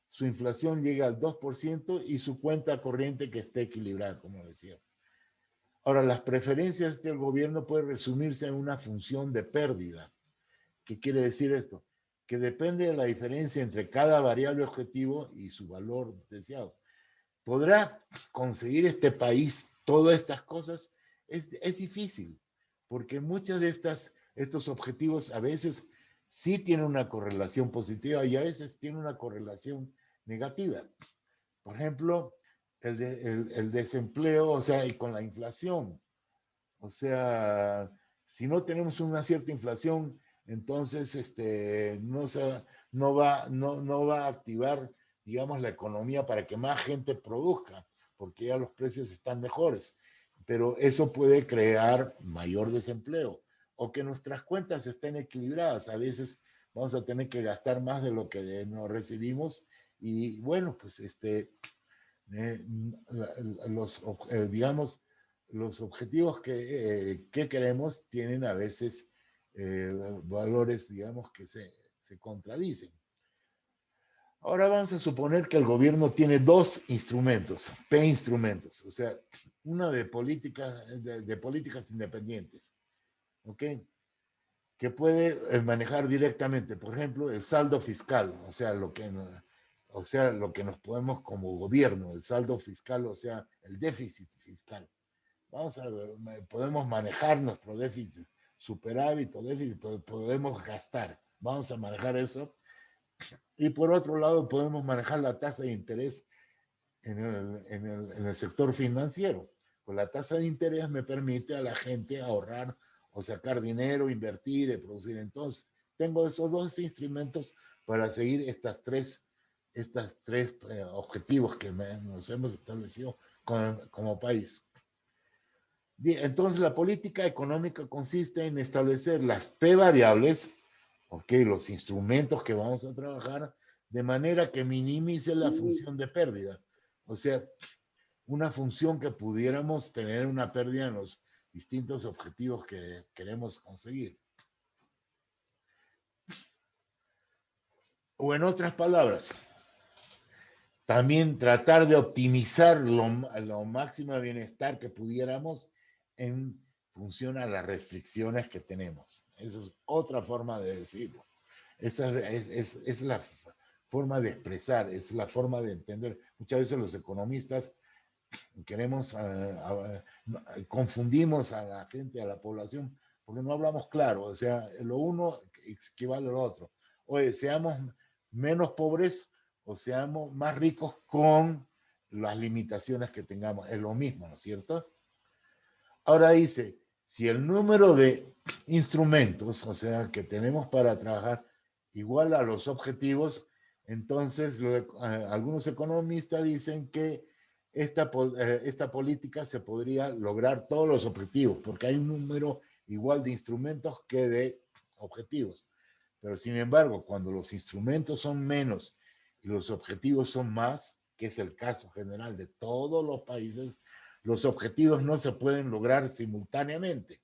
su inflación llega al 2% y su cuenta corriente que esté equilibrada, como decía. Ahora, las preferencias del gobierno pueden resumirse en una función de pérdida. ¿Qué quiere decir esto? Que depende de la diferencia entre cada variable objetivo y su valor deseado. ¿Podrá conseguir este país todas estas cosas? Es difícil, porque muchas de estos objetivos a veces sí tienen una correlación positiva y a veces tienen una correlación negativa. Por ejemplo, el desempleo, o sea, y con la inflación. O sea, si no tenemos una cierta inflación, entonces no va a activar, digamos, la economía para que más gente produzca, porque ya los precios están mejores. Pero eso puede crear mayor desempleo o que nuestras cuentas estén equilibradas. A veces vamos a tener que gastar más de lo que nos recibimos y bueno, pues eh, digamos, los objetivos que queremos tienen a veces valores, digamos, que se contradicen. Ahora vamos a suponer que el gobierno tiene dos instrumentos, P instrumentos, o sea, una de políticas independientes, ¿ok? Que puede manejar directamente, por ejemplo, el saldo fiscal, o sea, lo que nos podemos como gobierno, el saldo fiscal, o sea, el déficit fiscal. Podemos manejar nuestro déficit, superávit o déficit, podemos gastar. Vamos a manejar eso. Y por otro lado, podemos manejar la tasa de interés en el sector financiero. Pues la tasa de interés me permite a la gente ahorrar o sacar dinero, invertir y producir. Entonces, tengo esos dos instrumentos para seguir estas tres objetivos que nos hemos establecido como país. Entonces, la política económica consiste en establecer las P variables, okay, los instrumentos que vamos a trabajar, de manera que minimice la función de pérdida. O sea, una función que pudiéramos tener una pérdida en los distintos objetivos que queremos conseguir. O en otras palabras, también tratar de optimizar lo máximo de bienestar que pudiéramos en función a las restricciones que tenemos. Esa es otra forma de decirlo. Esa es la forma de expresar, es la forma de entender. Muchas veces los economistas confundimos a la gente, a la población, porque no hablamos claro. O sea, lo uno equivale a lo otro. Oye, seamos menos pobres o seamos más ricos con las limitaciones que tengamos. Es lo mismo, ¿no es cierto? Ahora dice, si el número de instrumentos, o sea, que tenemos para trabajar, igual a los objetivos, entonces algunos economistas dicen que esta política se podría lograr todos los objetivos, porque hay un número igual de instrumentos que de objetivos. Pero sin embargo, cuando los instrumentos son menos y los objetivos son más, que es el caso general de todos los países, los objetivos no se pueden lograr simultáneamente,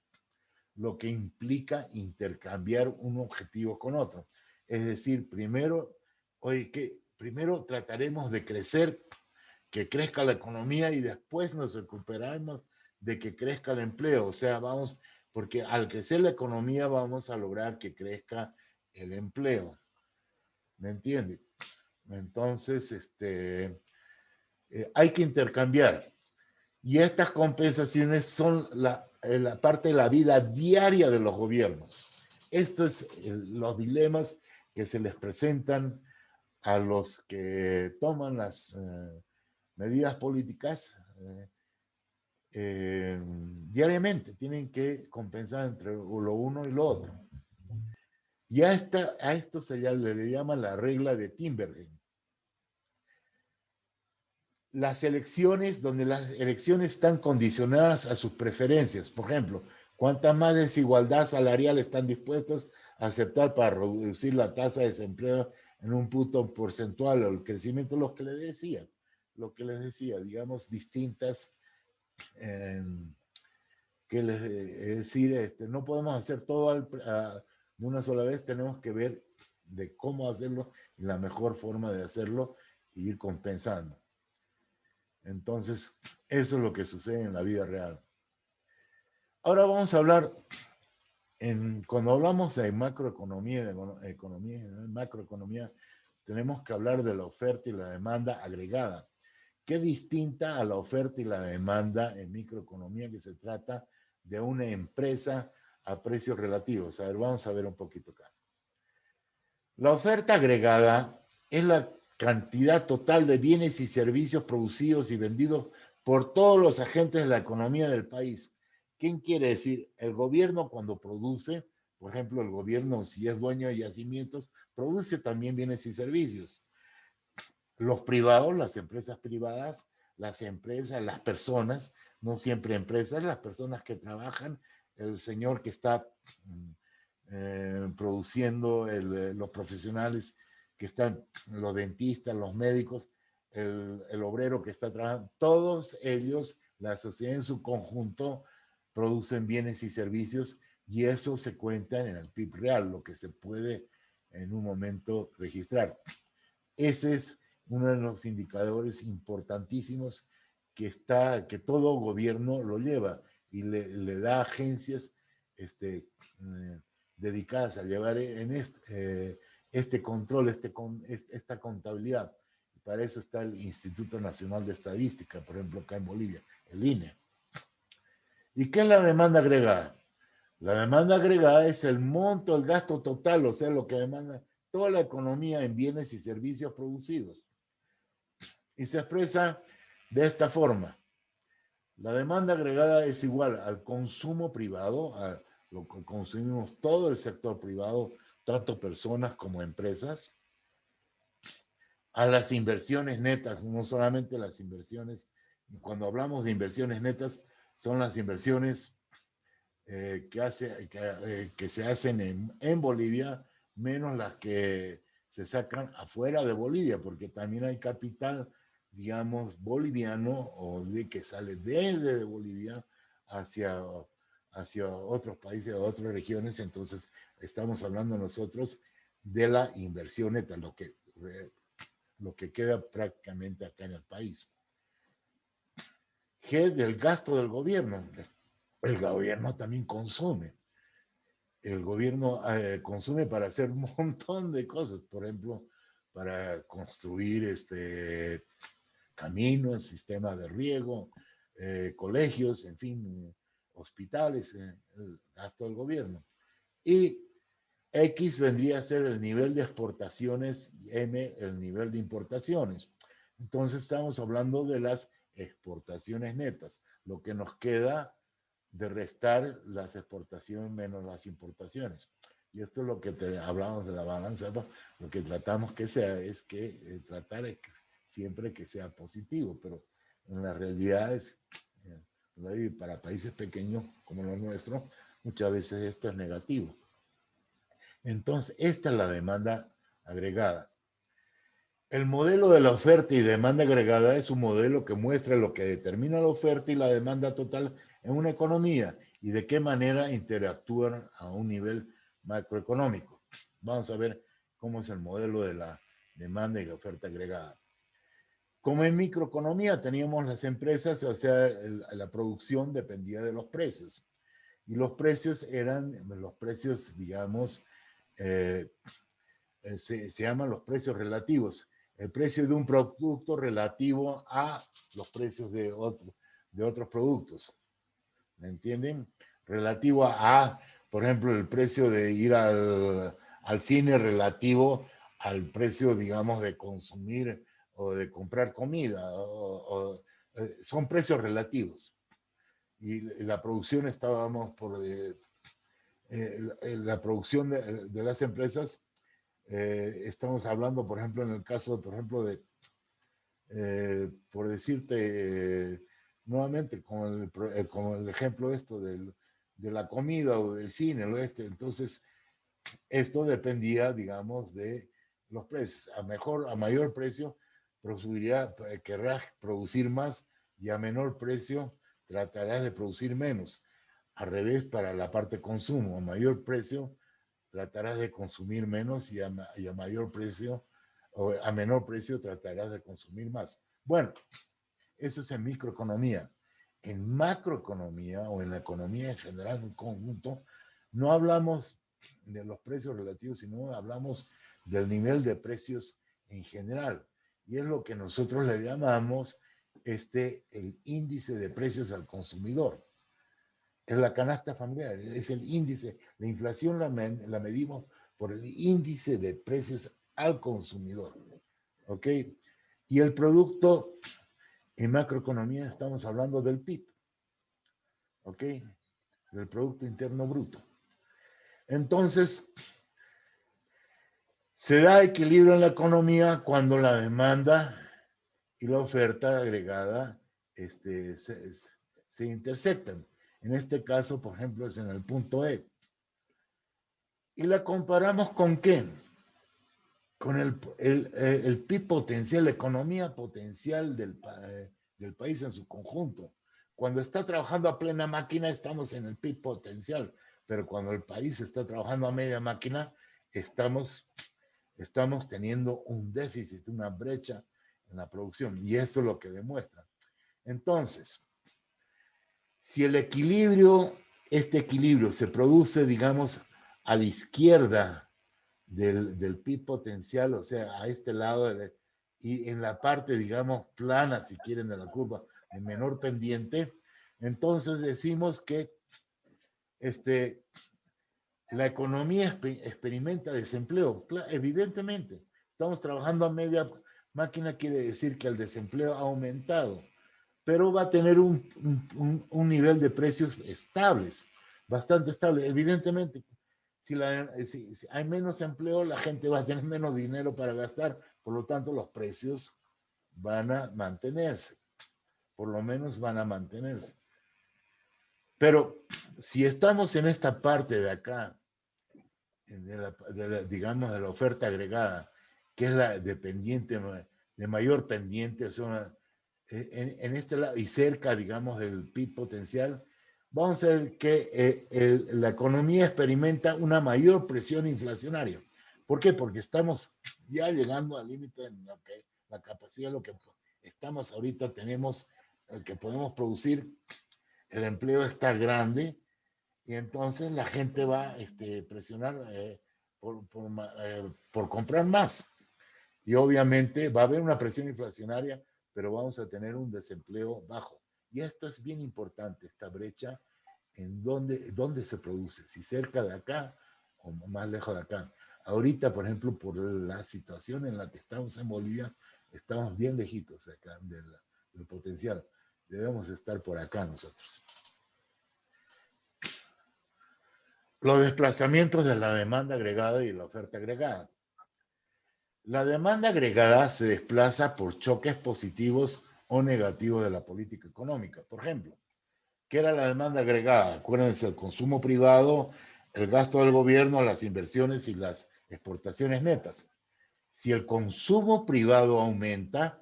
lo que implica intercambiar un objetivo con otro. Es decir, primero trataremos de crecer, que crezca la economía y después nos recuperaremos de que crezca el empleo. O sea, porque al crecer la economía vamos a lograr que crezca el empleo. ¿Me entiende? Entonces, hay que intercambiar. Y estas compensaciones son la parte de la vida diaria de los gobiernos. Estos son los dilemas que se les presentan a los que toman las medidas políticas diariamente, tienen que compensar entre lo uno y lo otro. Y a esto le llama la regla de Tinbergen. Las elecciones, donde las elecciones están condicionadas a sus preferencias. Por ejemplo, cuánta más desigualdad salarial están dispuestos a aceptar para reducir la tasa de desempleo en un punto porcentual o el crecimiento, lo que les decía, digamos, distintas, eh, que les, es decir, no podemos hacer todo de una sola vez, tenemos que ver de cómo hacerlo y la mejor forma de hacerlo e ir compensando. Entonces, eso es lo que sucede en la vida real. Ahora vamos a hablar, cuando hablamos de macroeconomía, macroeconomía, tenemos que hablar de la oferta y la demanda agregada, que es distinta a la oferta y la demanda en microeconomía, que se trata de una empresa a precios relativos. A ver, vamos a ver un poquito acá. La oferta agregada es la cantidad total de bienes y servicios producidos y vendidos por todos los agentes de la economía del país. ¿Quién quiere decir? El gobierno cuando produce, por ejemplo, el gobierno si es dueño de yacimientos, produce también bienes y servicios. Los privados, las empresas privadas, las personas, no siempre empresas, las personas que trabajan, el señor que está produciendo, los profesionales que están, los dentistas, los médicos, el obrero que está trabajando, todos ellos, la sociedad en su conjunto, producen bienes y servicios y eso se cuenta en el PIB real, lo que se puede en un momento registrar. Ese es uno de los indicadores importantísimos que todo gobierno lo lleva y le da agencias eh, dedicadas a llevar este control, esta contabilidad. Y para eso está el Instituto Nacional de Estadística, por ejemplo, acá en Bolivia, el INE. ¿Y qué es la demanda agregada? La demanda agregada es el monto, el gasto total, o sea, lo que demanda toda la economía en bienes y servicios producidos. Y se expresa de esta forma. La demanda agregada es igual al consumo privado, a lo que consumimos todo el sector privado, tanto personas como empresas, a las inversiones netas, no solamente las inversiones, cuando hablamos de inversiones netas, son las inversiones que se hacen en Bolivia, menos las que se sacan afuera de Bolivia, porque también hay capital, digamos, boliviano o que sale desde Bolivia hacia, hacia otros países, otras regiones. Entonces, estamos hablando nosotros de la inversión neta, lo que queda prácticamente acá en el país. G del gasto del gobierno. El gobierno también consume. El gobierno consume para hacer un montón de cosas, por ejemplo, para construir caminos, sistemas de riego, colegios, en fin, hospitales, el gasto del gobierno. Y X vendría a ser el nivel de exportaciones y M el nivel de importaciones. Entonces estamos hablando de las exportaciones netas, lo que nos queda de restar las exportaciones menos las importaciones. Y esto es lo que hablamos de la balanza, ¿no? Lo que tratamos que sea es que tratar es que siempre que sea positivo, pero en la realidad es, para países pequeños como los nuestros, muchas veces esto es negativo. Entonces, esta es la demanda agregada. El modelo de la oferta y demanda agregada es un modelo que muestra lo que determina la oferta y la demanda total en una economía y de qué manera interactúan a un nivel macroeconómico. Vamos a ver cómo es el modelo de la demanda y la oferta agregada. Como en microeconomía teníamos las empresas, o sea, la producción dependía de los precios. Y los precios eran los precios, digamos, se llaman los precios relativos. El precio de un producto relativo a los precios de otros productos. ¿Me entienden? Relativo por ejemplo, el precio de ir al cine relativo al precio, digamos, de consumir o de comprar comida. Son precios relativos. y la producción estábamos por la producción de las empresas, estamos hablando, por ejemplo, en el caso, por ejemplo, por decirte nuevamente, como el ejemplo esto de la comida o del cine, entonces esto dependía, digamos, de los precios. A mayor precio, querrás producir más y a menor precio tratarás de producir menos. Al revés, para la parte consumo, a mayor precio tratarás de consumir menos y a mayor precio o a menor precio tratarás de consumir más. Bueno, eso es en microeconomía. En macroeconomía o en la economía en general, en conjunto, no hablamos de los precios relativos, sino hablamos del nivel de precios en general. Y es lo que nosotros le llamamos el índice de precios al consumidor. Es la canasta familiar, es el índice. La inflación la medimos por el índice de precios al consumidor. ¿Ok? Y el producto en macroeconomía estamos hablando del PIB. ¿Ok? Del Producto Interno Bruto. Entonces, se da equilibrio en la economía cuando la demanda y la oferta agregada se intersectan. En este caso, por ejemplo, es en el punto E. ¿Y la comparamos con qué? Con el PIB potencial, la economía potencial del país en su conjunto. Cuando está trabajando a plena máquina, estamos en el PIB potencial, pero cuando el país está trabajando a media máquina, estamos teniendo un déficit, una brecha en la producción, y esto es lo que demuestra. Entonces, si este equilibrio se produce, digamos, a la izquierda del PIB potencial, o sea, a este lado, y en la parte, digamos, plana, si quieren, de la curva, de menor pendiente, entonces decimos que la economía experimenta desempleo. Evidentemente, estamos trabajando a media máquina, quiere decir que el desempleo ha aumentado, pero va a tener un nivel de precios estables, bastante estable. Evidentemente, si hay menos empleo, la gente va a tener menos dinero para gastar, por lo tanto los precios van a mantenerse, por lo menos van a mantenerse. Pero si estamos en esta parte de acá, digamos, de la oferta agregada, que es la dependiente, de mayor pendiente, o sea, en este lado y cerca, digamos, del PIB potencial, vamos a ver que la economía experimenta una mayor presión inflacionaria. ¿Por qué? Porque estamos ya llegando al límite en lo que la capacidad, lo que estamos ahorita, tenemos, que podemos producir, el empleo está grande, y entonces la gente va a presionar por comprar más. Y obviamente va a haber una presión inflacionaria, pero vamos a tener un desempleo bajo. Y esto es bien importante, esta brecha, en dónde se produce, si cerca de acá o más lejos de acá. Ahorita, por ejemplo, por la situación en la que estamos en Bolivia, estamos bien lejitos acá del potencial. Debemos estar por acá nosotros. Los desplazamientos de la demanda agregada y la oferta agregada. La demanda agregada se desplaza por choques positivos o negativos de la política económica. Por ejemplo, ¿qué era la demanda agregada? Acuérdense, el consumo privado, el gasto del gobierno, las inversiones y las exportaciones netas. Si el consumo privado aumenta,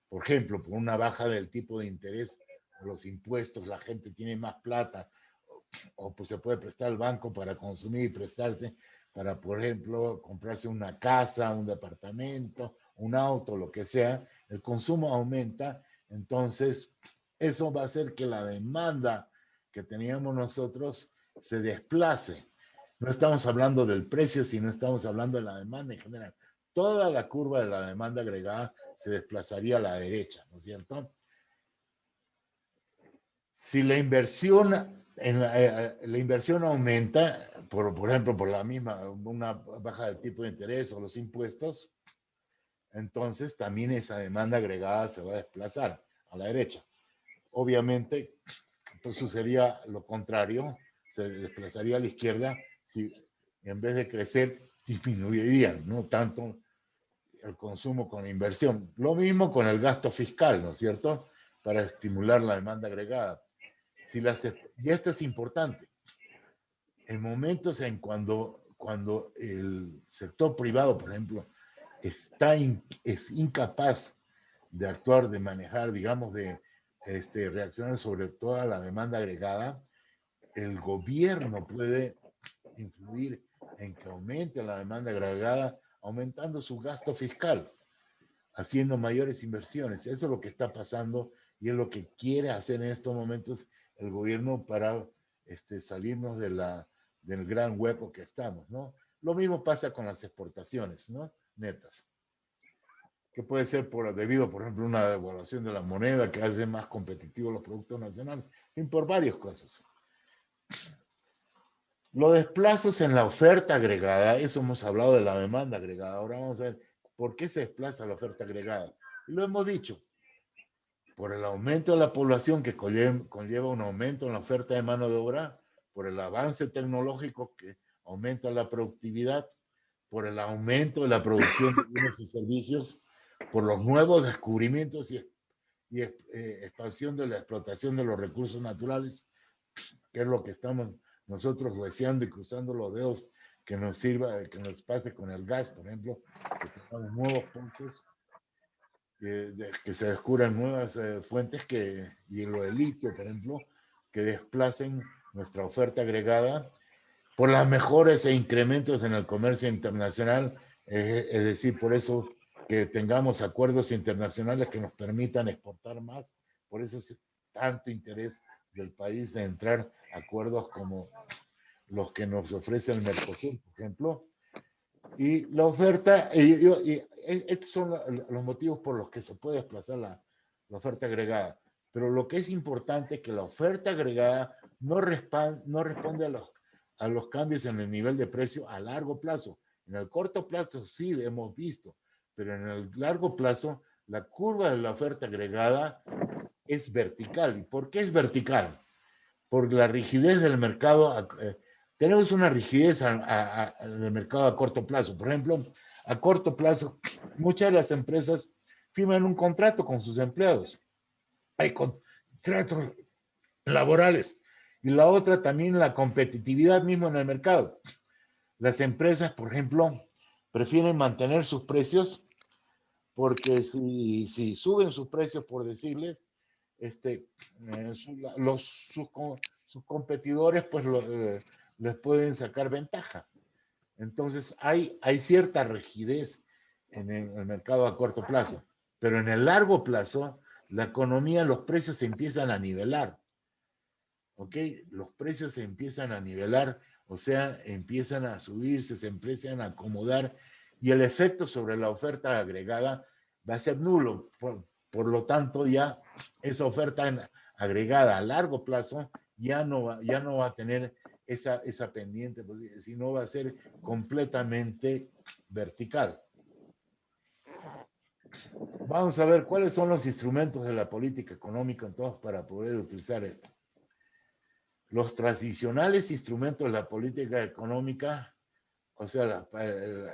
por ejemplo, por una baja del tipo de interés, los impuestos, la gente tiene más plata, o pues se puede prestar al banco para consumir y prestarse para, por ejemplo, comprarse una casa, un departamento, un auto, lo que sea, el consumo aumenta, entonces eso va a hacer que la demanda que teníamos nosotros se desplace. No estamos hablando del precio, sino estamos hablando de la demanda en general. Toda la curva de la demanda agregada se desplazaría a la derecha, ¿no es cierto? Si la inversión la inversión aumenta, por ejemplo, por una baja del tipo de interés o los impuestos, entonces también esa demanda agregada se va a desplazar a la derecha. Obviamente, pues sucedería lo contrario, se desplazaría a la izquierda si en vez de crecer disminuirían, no tanto el consumo con la inversión. Lo mismo con el gasto fiscal, ¿no es cierto? Para estimular la demanda agregada. Y esto es importante, en momentos en cuando el sector privado, por ejemplo, es incapaz de actuar, de manejar, digamos, de reaccionar sobre toda la demanda agregada, el gobierno puede influir en que aumente la demanda agregada, aumentando su gasto fiscal, haciendo mayores inversiones. Eso es lo que está pasando y es lo que quiere hacer en estos momentos el gobierno para salirnos del gran hueco que estamos, ¿no? Lo mismo pasa con las exportaciones, ¿no? Netas. Que puede ser debido, por ejemplo, a una devaluación de la moneda que hace más competitivos los productos nacionales, y por varias cosas. Los desplazos en la oferta agregada, eso hemos hablado de la demanda agregada. Ahora vamos a ver por qué se desplaza la oferta agregada. Y lo hemos dicho, por el aumento de la población que conlleva un aumento en la oferta de mano de obra, por el avance tecnológico que aumenta la productividad, por el aumento de la producción de bienes y servicios, por los nuevos descubrimientos y expansión de la explotación de los recursos naturales, que es lo que estamos nosotros deseando y cruzando los dedos que nos sirva, que nos pase con el gas, por ejemplo, que tengamos nuevos pozos, que se descubran nuevas fuentes y lo del litio, por ejemplo, que desplacen nuestra oferta agregada por las mejores e incrementos en el comercio internacional, es decir, por eso que tengamos acuerdos internacionales que nos permitan exportar más, por eso es tanto interés del país de entrar a acuerdos como los que nos ofrece el Mercosur, por ejemplo, y la oferta, y estos son los motivos por los que se puede desplazar la oferta agregada, pero lo que es importante es que la oferta agregada no responde a los cambios en el nivel de precio a largo plazo. En el corto plazo sí hemos visto, pero en el largo plazo la curva de la oferta agregada es vertical. ¿Y por qué es vertical? Por la rigidez del mercado. Tenemos una rigidez del mercado a corto plazo. Por ejemplo, a corto plazo, muchas de las empresas firman un contrato con sus empleados. Hay contratos laborales. Y la otra también la competitividad mismo en el mercado. Las empresas, por ejemplo, prefieren mantener sus precios porque si suben sus precios, por decirles, sus competidores pues les pueden sacar ventaja. Entonces hay cierta rigidez en el mercado a corto plazo, pero en el largo plazo la economía, los precios se empiezan a nivelar, ¿ok? Los precios se empiezan a nivelar, o sea, empiezan a subirse, se empiezan a acomodar y el efecto sobre la oferta agregada va a ser nulo. Por lo tanto, ya esa oferta agregada a largo plazo ya no va a tener esa pendiente, sino va a ser completamente vertical. Vamos a ver cuáles son los instrumentos de la política económica entonces para poder utilizar esto. Los tradicionales instrumentos de la política económica, o sea,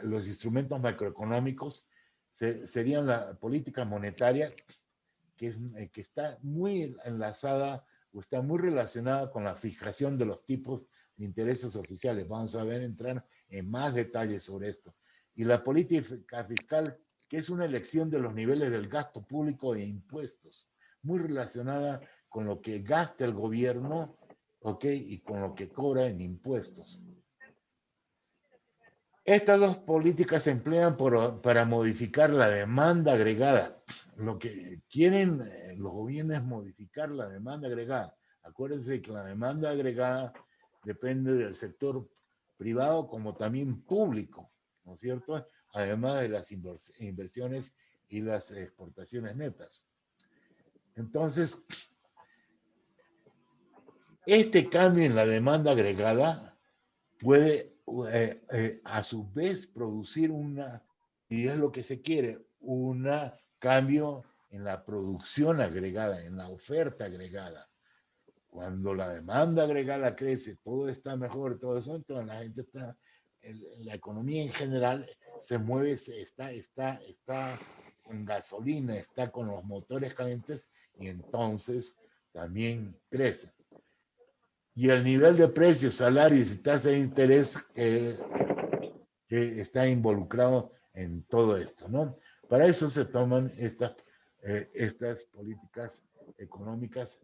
los instrumentos macroeconómicos, serían la política monetaria, que está muy enlazada o está muy relacionada con la fijación de los tipos de intereses oficiales. Vamos a ver, entrar en más detalles sobre esto. Y la política fiscal, que es una elección de los niveles del gasto público e impuestos, muy relacionada con lo que gasta el gobierno, ¿ok? Y con lo que cobra en impuestos. Estas dos políticas se emplean para modificar la demanda agregada. Lo que quieren los gobiernos es modificar la demanda agregada. Acuérdense que la demanda agregada depende del sector privado como también público, ¿no es cierto? Además de las inversiones y las exportaciones netas. Entonces, este cambio en la demanda agregada puede a su vez producir y es lo que se quiere, un cambio en la producción agregada, en la oferta agregada. Cuando la demanda agregada crece, todo está mejor, todo eso, entonces la gente está, la economía en general se mueve, está con gasolina, está con los motores calientes y entonces también crece. Y el nivel de precios, salarios y tasa de interés que está involucrado en todo esto, ¿no? Para eso se toman estas políticas económicas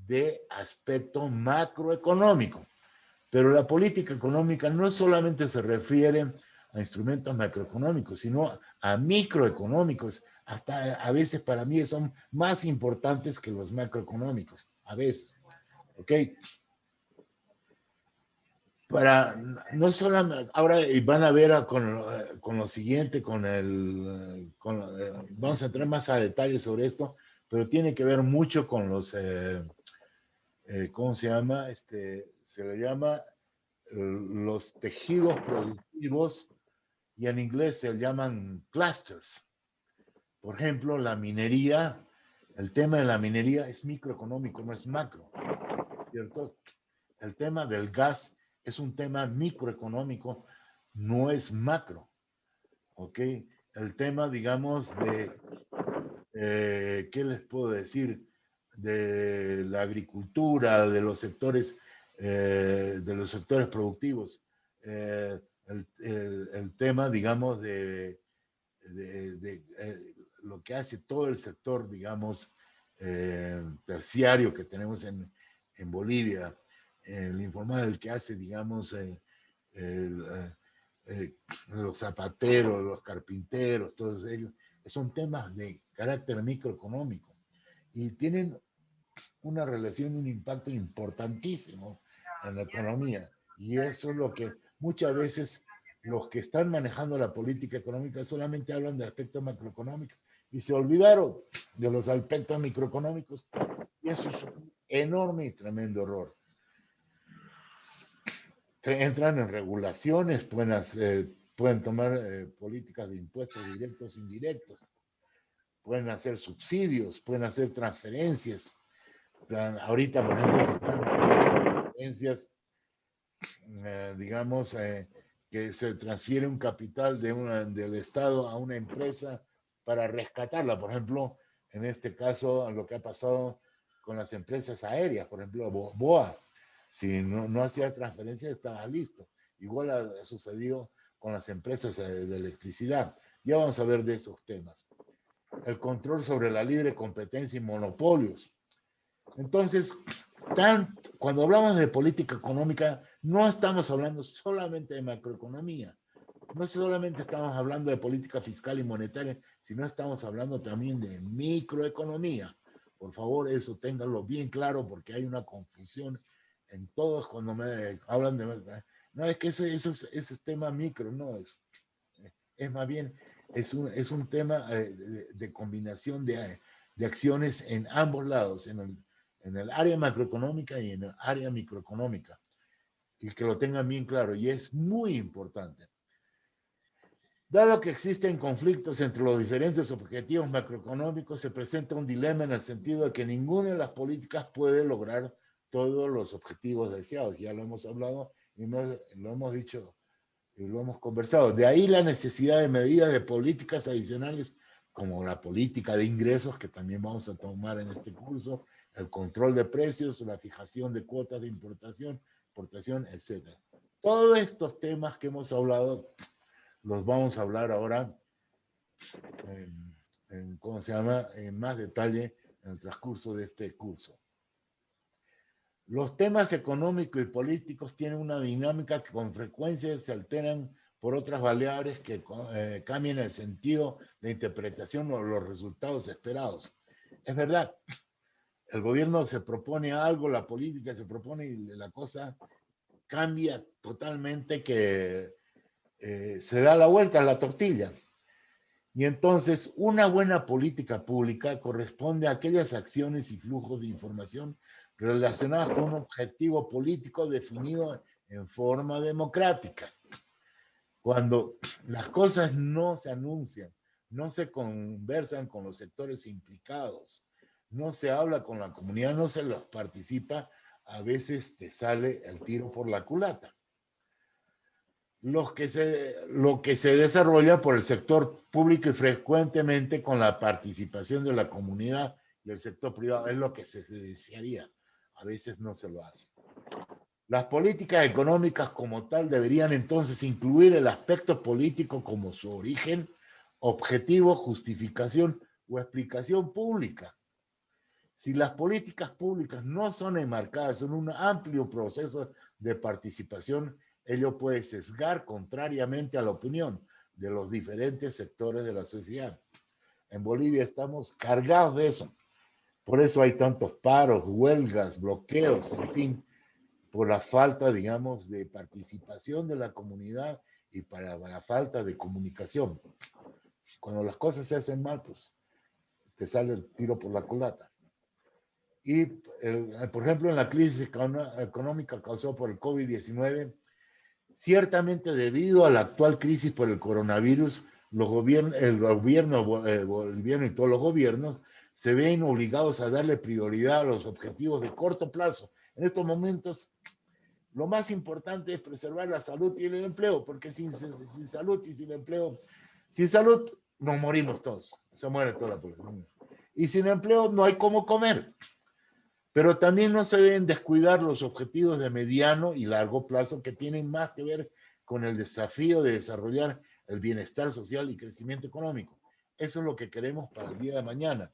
de aspecto macroeconómico. Pero la política económica no solamente se refiere a instrumentos macroeconómicos, sino a microeconómicos. Hasta a veces para mí son más importantes que los macroeconómicos, a veces. ¿Ok? Para, no solamente, ahora van a ver con lo siguiente, vamos a entrar más a detalle sobre esto, pero tiene que ver mucho con ¿cómo se llama? Se le llama los tejidos productivos y en inglés se llaman clusters. Por ejemplo, la minería, el tema de la minería es microeconómico, no es macro, ¿cierto? El tema del gas es un tema microeconómico, no es macro, ¿ok? El tema, digamos, ¿qué les puedo decir? De la agricultura, de los sectores productivos, el tema, digamos, lo que hace todo el sector, digamos, terciario que tenemos en Bolivia, el informal que hace, digamos, los zapateros, los carpinteros, todos ellos, son temas de carácter microeconómico y tienen una relación, un impacto importantísimo en la economía. Y eso es lo que muchas veces los que están manejando la política económica solamente hablan de aspectos macroeconómicos y se olvidaron de los aspectos microeconómicos. Y eso es un enorme y tremendo error. Entran en regulaciones, pueden tomar políticas de impuestos directos e indirectos, pueden hacer subsidios, pueden hacer transferencias. O sea, ahorita, por ejemplo, se están haciendo transferencias, digamos, que se transfiere un capital del Estado a una empresa para rescatarla. Por ejemplo, en este caso, lo que ha pasado con las empresas aéreas, por ejemplo, BOA, si no hacía transferencia estaba listo. Igual ha sucedido con las empresas de electricidad. Ya vamos a ver de esos temas. El control sobre la libre competencia y monopolios. Entonces, cuando hablamos de política económica, no estamos hablando solamente de macroeconomía, no solamente estamos hablando de política fiscal y monetaria, sino estamos hablando también de microeconomía. Por favor, eso ténganlo bien claro porque hay una confusión en todos cuando me hablan de... No, es que ese es tema micro, no, es más bien, es un tema de combinación de acciones en ambos lados, en el área macroeconómica y en el área microeconómica. Y que lo tengan bien claro, y es muy importante. Dado que existen conflictos entre los diferentes objetivos macroeconómicos, se presenta un dilema en el sentido de que ninguna de las políticas puede lograr todos los objetivos deseados. Ya lo hemos hablado y lo hemos dicho y lo hemos conversado. De ahí la necesidad de medidas de políticas adicionales como la política de ingresos, que también vamos a tomar en este curso, el control de precios, la fijación de cuotas de importación, exportación, etc. Todos estos temas que hemos hablado los vamos a hablar ahora ¿cómo se llama? En más detalle en el transcurso de este curso. Los temas económicos y políticos tienen una dinámica que con frecuencia se alteran por otras variables que cambian el sentido, la interpretación o los resultados esperados. Es verdad, el gobierno se propone algo, la política se propone y la cosa cambia totalmente que se da la vuelta a la tortilla. Y entonces, una buena política pública corresponde a aquellas acciones y flujos de información relacionadas con un objetivo político definido en forma democrática. Cuando las cosas no se anuncian, no se conversan con los sectores implicados, no se habla con la comunidad, no se los participa, a veces te sale el tiro por la culata. Lo que se desarrolla por el sector público y frecuentemente con la participación de la comunidad y el sector privado es lo que se desearía. A veces no se lo hace. Las políticas económicas como tal deberían entonces incluir el aspecto político como su origen, objetivo, justificación o explicación pública. Si las políticas públicas no son enmarcadas en un amplio proceso de participación, ello puede sesgar contrariamente a la opinión de los diferentes sectores de la sociedad. En Bolivia estamos cargados de eso. Por eso hay tantos paros, huelgas, bloqueos, en fin, por la falta, digamos, de participación de la comunidad y para la falta de comunicación. Cuando las cosas se hacen mal, pues te sale el tiro por la culata. Y, por ejemplo, en la crisis económica causada por el COVID-19, ciertamente debido a la actual crisis por el coronavirus, el gobierno boliviano y todos los gobiernos se ven obligados a darle prioridad a los objetivos de corto plazo. En estos momentos, lo más importante es preservar la salud y el empleo, porque sin salud y sin empleo, sin salud nos morimos todos, se muere toda la población. Y sin empleo no hay cómo comer. Pero también no se deben descuidar los objetivos de mediano y largo plazo que tienen más que ver con el desafío de desarrollar el bienestar social y crecimiento económico. Eso es lo que queremos para el día de mañana.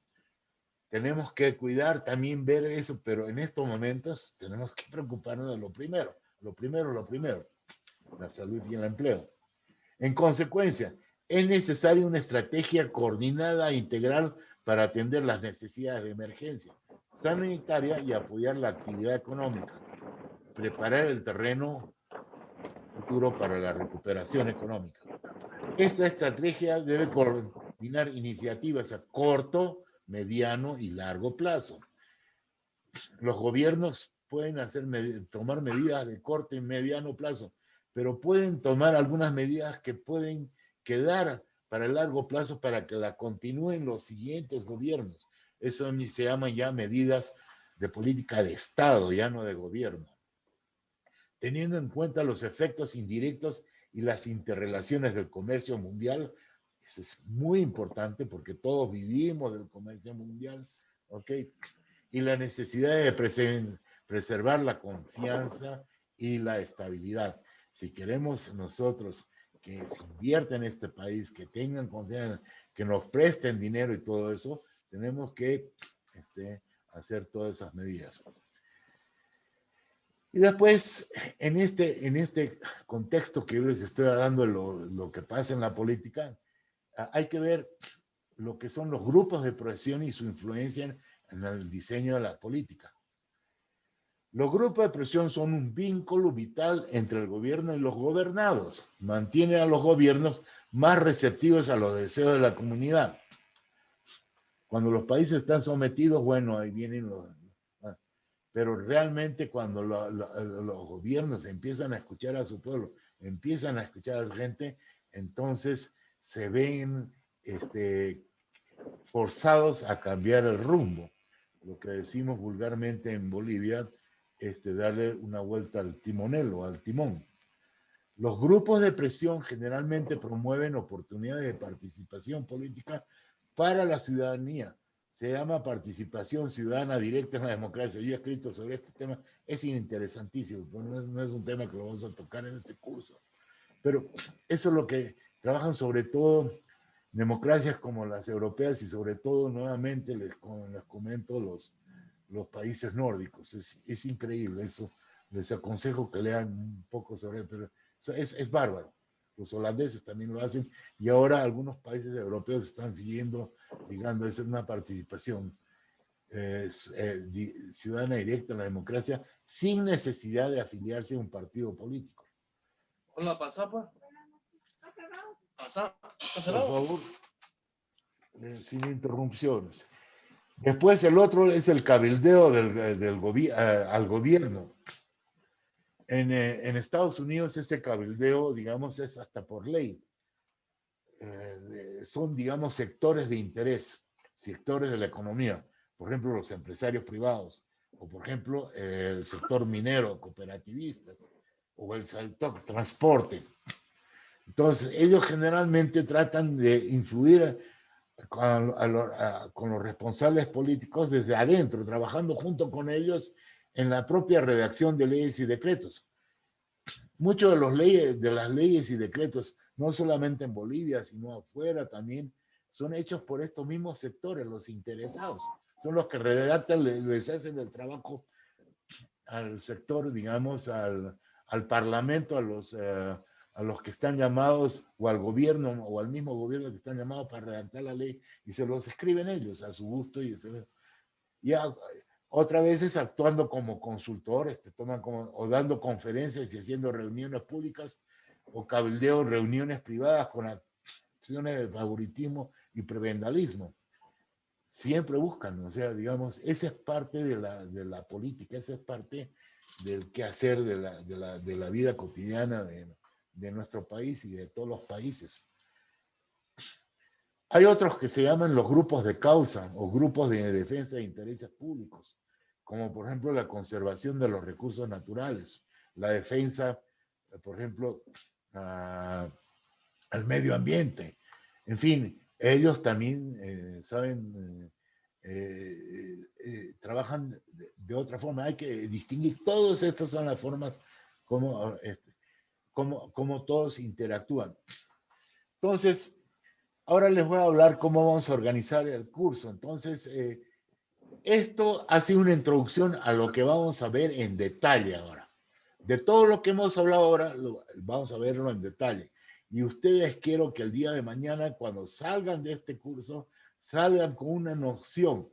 Tenemos que cuidar, también ver eso, pero en estos momentos tenemos que preocuparnos de lo primero, la salud y el empleo. En consecuencia, es necesaria una estrategia coordinada e integral para atender las necesidades de emergencia sanitaria y apoyar la actividad económica, preparar el terreno futuro para la recuperación económica. Esta estrategia debe coordinar iniciativas a corto, mediano y largo plazo. Los gobiernos pueden tomar medidas de corto y mediano plazo, pero pueden tomar algunas medidas que pueden quedar para el largo plazo para que la continúen los siguientes gobiernos. Eso se llama ya medidas de política de Estado, ya no de gobierno. Teniendo en cuenta los efectos indirectos y las interrelaciones del comercio mundial, eso es muy importante porque todos vivimos del comercio mundial, ¿ok? Y la necesidad de preservar la confianza y la estabilidad. Si queremos nosotros que se invierta en este país, que tengan confianza, que nos presten dinero y todo eso, tenemos que hacer todas esas medidas. Y después, en este contexto que yo les estoy dando, lo que pasa en la política, hay que ver lo que son los grupos de presión y su influencia en el diseño de la política. Los grupos de presión son un vínculo vital entre el gobierno y los gobernados. Mantiene a los gobiernos más receptivos a los deseos de la comunidad. Cuando los países están sometidos, bueno, ahí vienen los... Pero realmente cuando los gobiernos empiezan a escuchar a su pueblo, empiezan a escuchar a la gente, entonces se ven forzados a cambiar el rumbo. Lo que decimos vulgarmente en Bolivia, darle una vuelta al timonel o al timón. Los grupos de presión generalmente promueven oportunidades de participación política para la ciudadanía. Se llama participación ciudadana directa en la democracia. Yo he escrito sobre este tema, es interesantísimo, pero no es un tema que lo vamos a tocar en este curso. Pero eso es lo que trabajan sobre todo democracias como las europeas y sobre todo, nuevamente, les comento, los países nórdicos. Es increíble eso. Les aconsejo que lean un poco sobre él, pero es bárbaro. Los holandeses también lo hacen y ahora algunos países europeos están siguiendo, digamos, es una participación ciudadana directa en la democracia sin necesidad de afiliarse a un partido político. Hola, pasa, pues. Pasa, por favor, sin interrupciones. Después el otro es el cabildeo al gobierno. En Estados Unidos ese cabildeo, digamos, es hasta por ley. Son, digamos, sectores de interés, sectores de la economía. Por ejemplo, los empresarios privados, o por ejemplo, el sector minero, cooperativistas, o el sector transporte. Entonces, ellos generalmente tratan de influir con los responsables políticos desde adentro, trabajando junto con ellos en la propia redacción de leyes y decretos. Muchos de las leyes y decretos, no solamente en Bolivia, sino afuera también, son hechos por estos mismos sectores, los interesados. Son los que redactan, les hacen el trabajo al sector, digamos, al parlamento, a los que están llamados, o al gobierno, o al mismo gobierno que están llamados para redactar la ley, y se los escriben ellos a su gusto, ya otra vez es actuando como consultores, te toman como, o dando conferencias y haciendo reuniones públicas, o cabildeo reuniones privadas con acciones de favoritismo y prebendalismo. Siempre buscan, o sea, digamos, esa es parte de la política, esa es parte del quehacer de la vida cotidiana de nuestro país y de todos los países. Hay otros que se llaman los grupos de causa o grupos de defensa de intereses públicos, como por ejemplo la conservación de los recursos naturales, la defensa, por ejemplo, al medio ambiente. En fin, ellos también saben, trabajan de otra forma. Hay que distinguir, todas estas son las formas como todos interactúan. Entonces, ahora les voy a hablar cómo vamos a organizar el curso. Entonces, esto ha sido una introducción a lo que vamos a ver en detalle ahora. De todo lo que hemos hablado ahora, vamos a verlo en detalle. Y ustedes quiero que el día de mañana, cuando salgan de este curso, salgan con una noción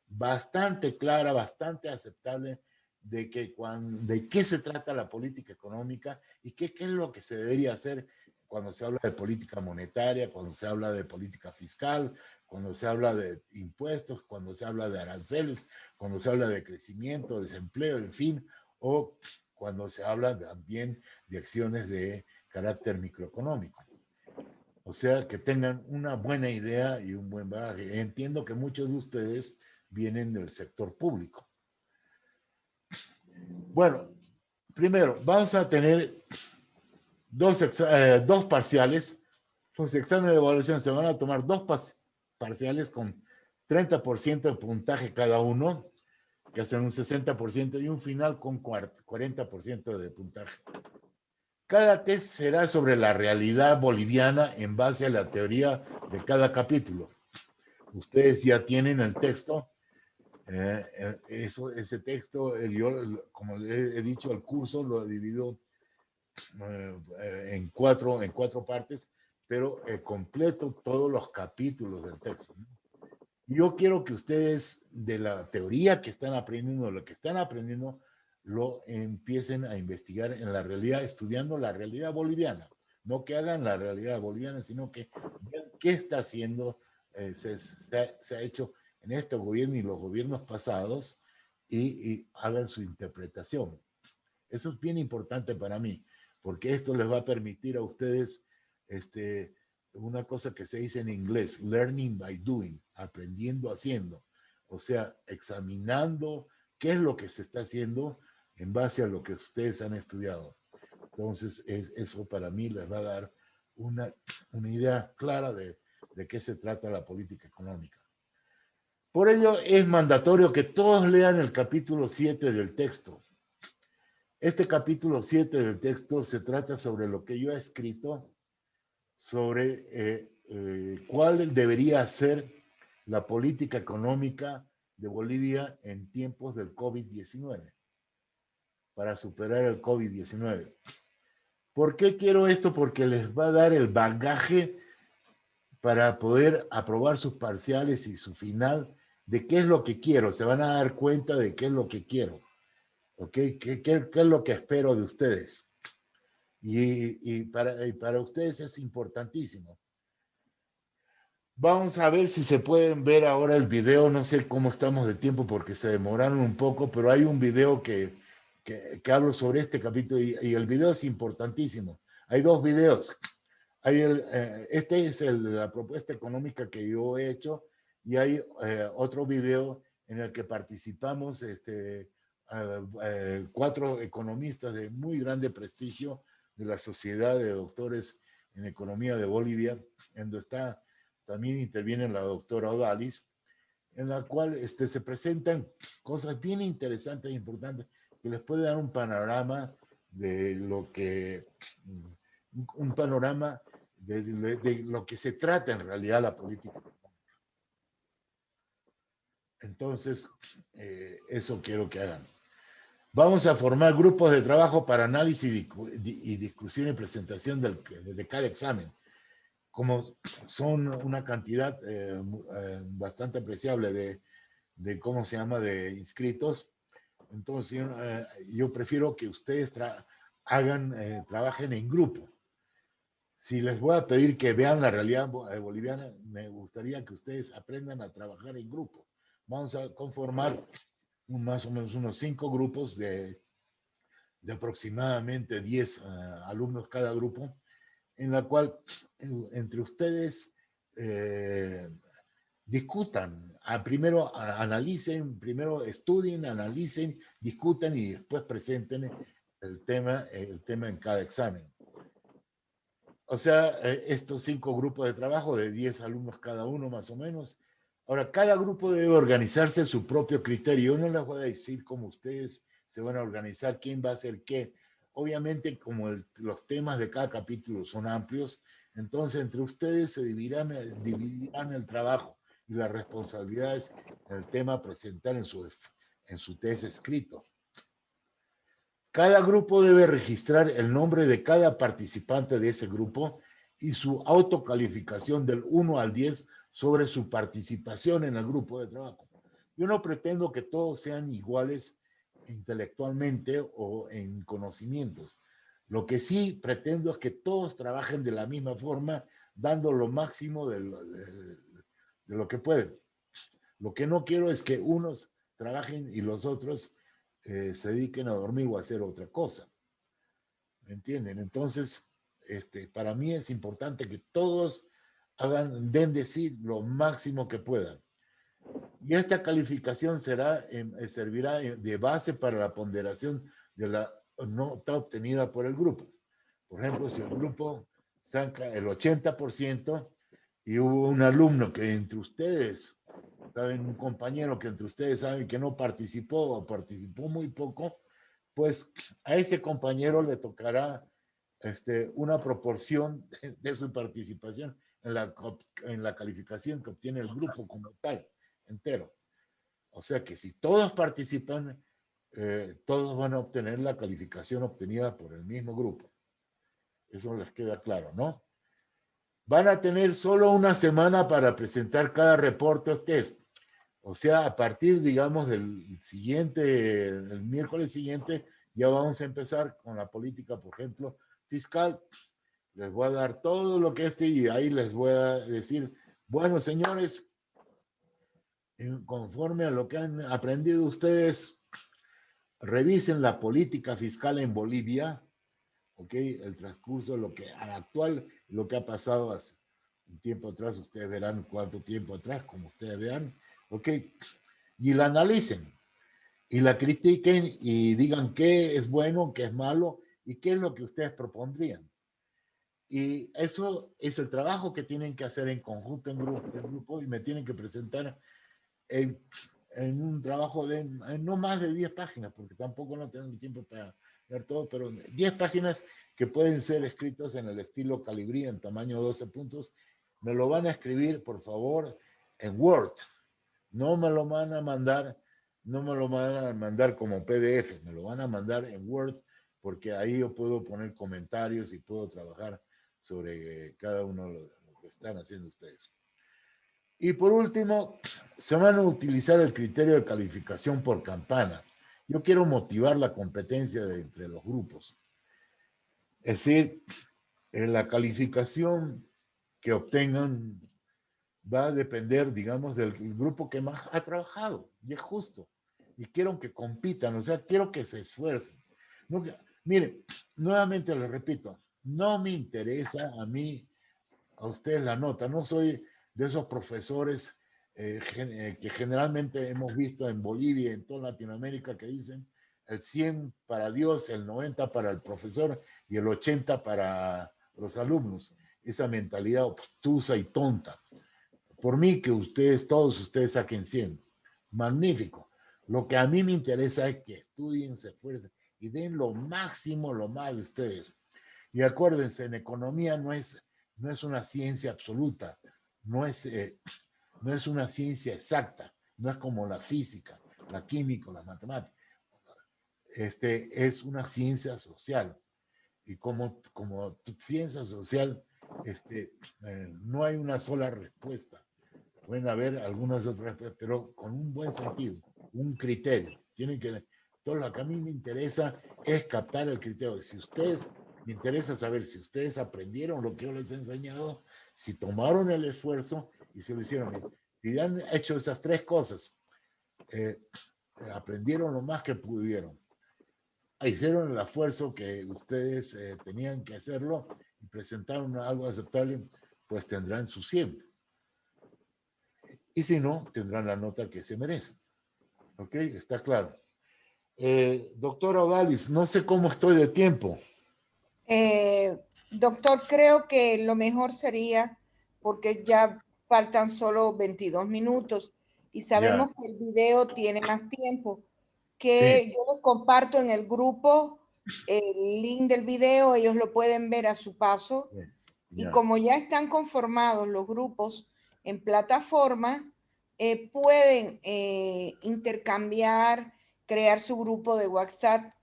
bastante clara, bastante aceptable de qué se trata la política económica y qué es lo que se debería hacer cuando se habla de política monetaria, cuando se habla de política fiscal, cuando se habla de impuestos, cuando se habla de aranceles, cuando se habla de crecimiento, desempleo, en fin, o cuando se habla también de acciones de carácter microeconómico. O sea, que tengan una buena idea y un buen bagaje. Entiendo que muchos de ustedes vienen del sector público. Bueno, primero, vamos a tener dos parciales. Los exámenes de evaluación se van a tomar dos parciales con 30% de puntaje cada uno, que hacen un 60%, y un final con 40% de puntaje. Cada test será sobre la realidad boliviana en base a la teoría de cada capítulo. Ustedes ya tienen el texto. Ese texto, yo, como les he dicho, el curso lo divido en cuatro partes, pero completo todos los capítulos del texto. Yo quiero que ustedes, de la teoría que están aprendiendo, lo que están aprendiendo, lo empiecen a investigar en la realidad, estudiando la realidad boliviana. No que hagan la realidad boliviana, sino que vean qué está haciendo, se ha hecho en este gobierno y los gobiernos pasados, y hagan su interpretación. Eso es bien importante para mí, porque esto les va a permitir a ustedes una cosa que se dice en inglés, learning by doing, aprendiendo haciendo. O sea, examinando qué es lo que se está haciendo en base a lo que ustedes han estudiado. Entonces, eso para mí les va a dar una idea clara de qué se trata la política económica. Por ello, es mandatorio que todos lean el capítulo 7 del texto. Este capítulo 7 del texto se trata sobre lo que yo he escrito, sobre cuál debería ser la política económica de Bolivia en tiempos del COVID-19, para superar el COVID-19. ¿Por qué quiero esto? Porque les va a dar el bagaje para poder aprobar sus parciales y su final de qué es lo que quiero. Se van a dar cuenta de qué es lo que quiero. ¿Ok? ¿Qué es lo que espero de ustedes? Y para ustedes es importantísimo. Vamos a ver si se pueden ver ahora el video. No sé cómo estamos de tiempo porque se demoraron un poco, pero hay un video que hablo sobre este capítulo y el video es importantísimo. Hay dos videos. Este es la propuesta económica que yo he hecho y hay otro video en el que participamos 4 economistas de muy grande prestigio de la Sociedad de Doctores en Economía de Bolivia, en donde también interviene la doctora Odalis, en la cual se presentan cosas bien interesantes e importantes que les puede dar un panorama de lo que, un panorama de lo que se trata en realidad la política. Entonces, eso quiero que hagan. Vamos a formar grupos de trabajo para análisis y discusión y presentación de cada examen. Como son una cantidad bastante apreciable ¿cómo se llama?, de inscritos, entonces yo prefiero que ustedes trabajen en grupo. Si les voy a pedir que vean la realidad boliviana, me gustaría que ustedes aprendan a trabajar en grupo. Vamos a conformar más o menos unos 5 grupos de aproximadamente 10 alumnos cada grupo, en la cual entre ustedes discutan, primero analicen, primero estudien, analicen, discutan y después presenten el tema en cada examen. O sea, estos 5 grupos de trabajo de 10 alumnos cada uno más o menos. Ahora, cada grupo debe organizarse su propio criterio. Yo no les voy a decir cómo ustedes se van a organizar, quién va a hacer qué. Obviamente, como los temas de cada capítulo son amplios, entonces entre ustedes se dividirán el trabajo y las responsabilidades del tema a presentar en su test escrito. Cada grupo debe registrar el nombre de cada participante de ese grupo y su autocalificación del 1 al 10 sobre su participación en el grupo de trabajo. Yo no pretendo que todos sean iguales intelectualmente o en conocimientos. Lo que sí pretendo es que todos trabajen de la misma forma, dando lo máximo de lo que pueden. Lo que no quiero es que unos trabajen y los otros se dediquen a dormir o a hacer otra cosa. ¿Me entienden? Entonces, para mí es importante que todos den de sí lo máximo que puedan. Y esta calificación servirá de base para la ponderación de la nota obtenida por el grupo. Por ejemplo, si el grupo saca el 80% y hubo un alumno que entre ustedes, saben, un compañero que entre ustedes saben que no participó o participó muy poco, pues a ese compañero le tocará una proporción de su participación en la calificación que obtiene el grupo como tal, entero. O sea que si todos participan, todos van a obtener la calificación obtenida por el mismo grupo. Eso les queda claro, ¿no? Van a tener solo una semana para presentar cada reporte o test. O sea, a partir, digamos, del el miércoles siguiente, ya vamos a empezar con la política, por ejemplo, fiscal. Les voy a dar todo lo que y ahí les voy a decir, bueno, señores, conforme a lo que han aprendido ustedes, revisen la política fiscal en Bolivia, ¿ok? El transcurso, lo que actual, lo que ha pasado hace un tiempo atrás, ustedes verán cuánto tiempo atrás, como ustedes vean, ¿ok? Y la analicen, y la critiquen, y digan qué es bueno, qué es malo, y qué es lo que ustedes propondrían. Y eso es el trabajo que tienen que hacer en conjunto, en grupo, y me tienen que presentar en un trabajo de no más de 10 páginas, porque tampoco no tengo tiempo para ver todo, pero 10 páginas que pueden ser escritas en el estilo Calibrí, en tamaño 12 puntos. Me lo van a escribir, por favor, en Word. No me lo van a mandar, no me lo van a mandar como PDF, me lo van a mandar en Word, porque ahí yo puedo poner comentarios y puedo trabajar sobre cada uno de lo que están haciendo ustedes. Y por último, se van a utilizar el criterio de calificación por campana. Yo quiero motivar la competencia entre los grupos. Es decir, la calificación que obtengan va a depender, digamos, del grupo que más ha trabajado. Y es justo. Y quiero que compitan, o sea, quiero que se esfuercen. No, miren, nuevamente les repito, no me interesa a ustedes la nota. No soy de esos profesores que generalmente hemos visto en Bolivia y en toda Latinoamérica, que dicen el 100 para Dios, el 90 para el profesor y el 80 para los alumnos. Esa mentalidad obtusa y tonta. Por mí, que ustedes, todos ustedes saquen 100. Magnífico. Lo que a mí me interesa es que estudien, se esfuercen y den lo máximo, lo más de ustedes. Y acuérdense, en economía no es una ciencia absoluta, no es una ciencia exacta, no es como la física, la química, la matemática. Es una ciencia social. Y como ciencia social, no hay una sola respuesta. Pueden haber algunas otras respuestas, pero con un buen sentido, un criterio. Entonces, lo que a mí me interesa es captar el criterio. Me interesa saber si ustedes aprendieron lo que yo les he enseñado, si tomaron el esfuerzo y si lo hicieron bien. Si han hecho esas tres cosas, aprendieron lo más que pudieron, hicieron el esfuerzo que ustedes tenían que hacerlo y presentaron algo aceptable, pues tendrán su 100. Y si no, tendrán la nota que se merecen. ¿Ok? Está claro. Doctora Odalis, no sé cómo estoy de tiempo. Doctor, creo que lo mejor sería, porque ya faltan solo 22 minutos y sabemos Ya. que el video tiene más tiempo, Sí. que yo les comparto en el grupo el link del video, ellos lo pueden ver a su paso. Y Ya. como ya están conformados los grupos en plataforma, pueden intercambiar, crear su grupo de WhatsApp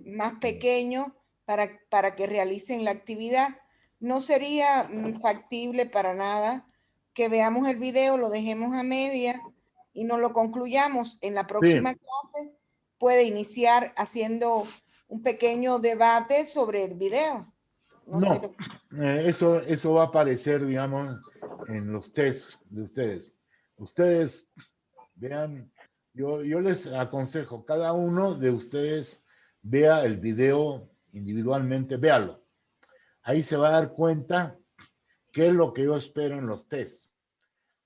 más pequeño para que realicen la actividad. No sería factible para nada que veamos el video, lo dejemos a media y no lo concluyamos. En la próxima clase puede iniciar haciendo un pequeño debate sobre el video. No, eso va a aparecer, digamos, en los tests de ustedes. Ustedes vean, yo les aconsejo, cada uno de ustedes vea el video individualmente, véalo. Ahí se va a dar cuenta qué es lo que yo espero en los tests.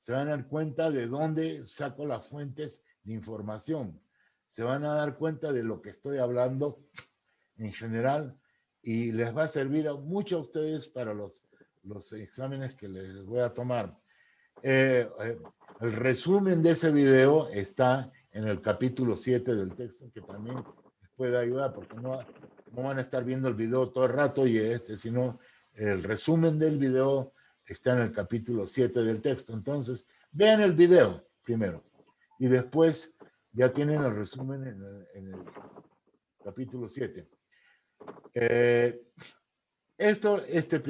Se van a dar cuenta de dónde saco las fuentes de información. Se van a dar cuenta de lo que estoy hablando en general y les va a servir mucho a ustedes para los exámenes que les voy a tomar. El resumen de ese video está en el capítulo 7 del texto, que también les puede ayudar, porque no van a estar viendo el video todo el rato sino el resumen del video está en el capítulo 7 del texto. Entonces, vean el video primero y después ya tienen el resumen en el capítulo 7. Este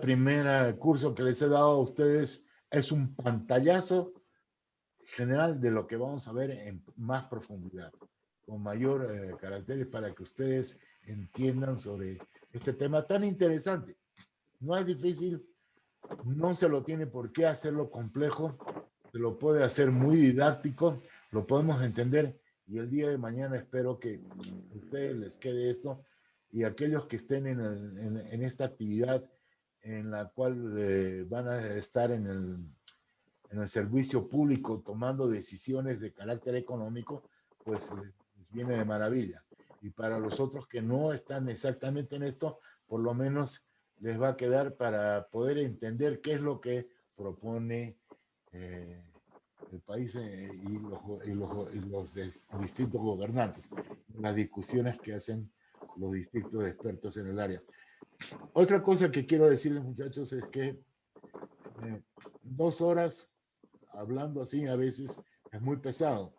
primer curso que les he dado a ustedes es un pantallazo general de lo que vamos a ver en más profundidad, con mayor caracteres para que ustedes entiendan sobre este tema tan interesante. No es difícil, no se lo tiene por qué hacerlo complejo, se lo puede hacer muy didáctico, lo podemos entender y el día de mañana espero que a ustedes les quede esto y aquellos que estén en esta actividad en la cual van a estar en el servicio público tomando decisiones de carácter económico, pues les viene de maravilla. Y para los otros que no están exactamente en esto, por lo menos les va a quedar para poder entender qué es lo que propone el país y los distintos gobernantes, las discusiones que hacen los distintos expertos en el área. Otra cosa que quiero decirles, muchachos, es que 2 horas hablando así a veces es muy pesado.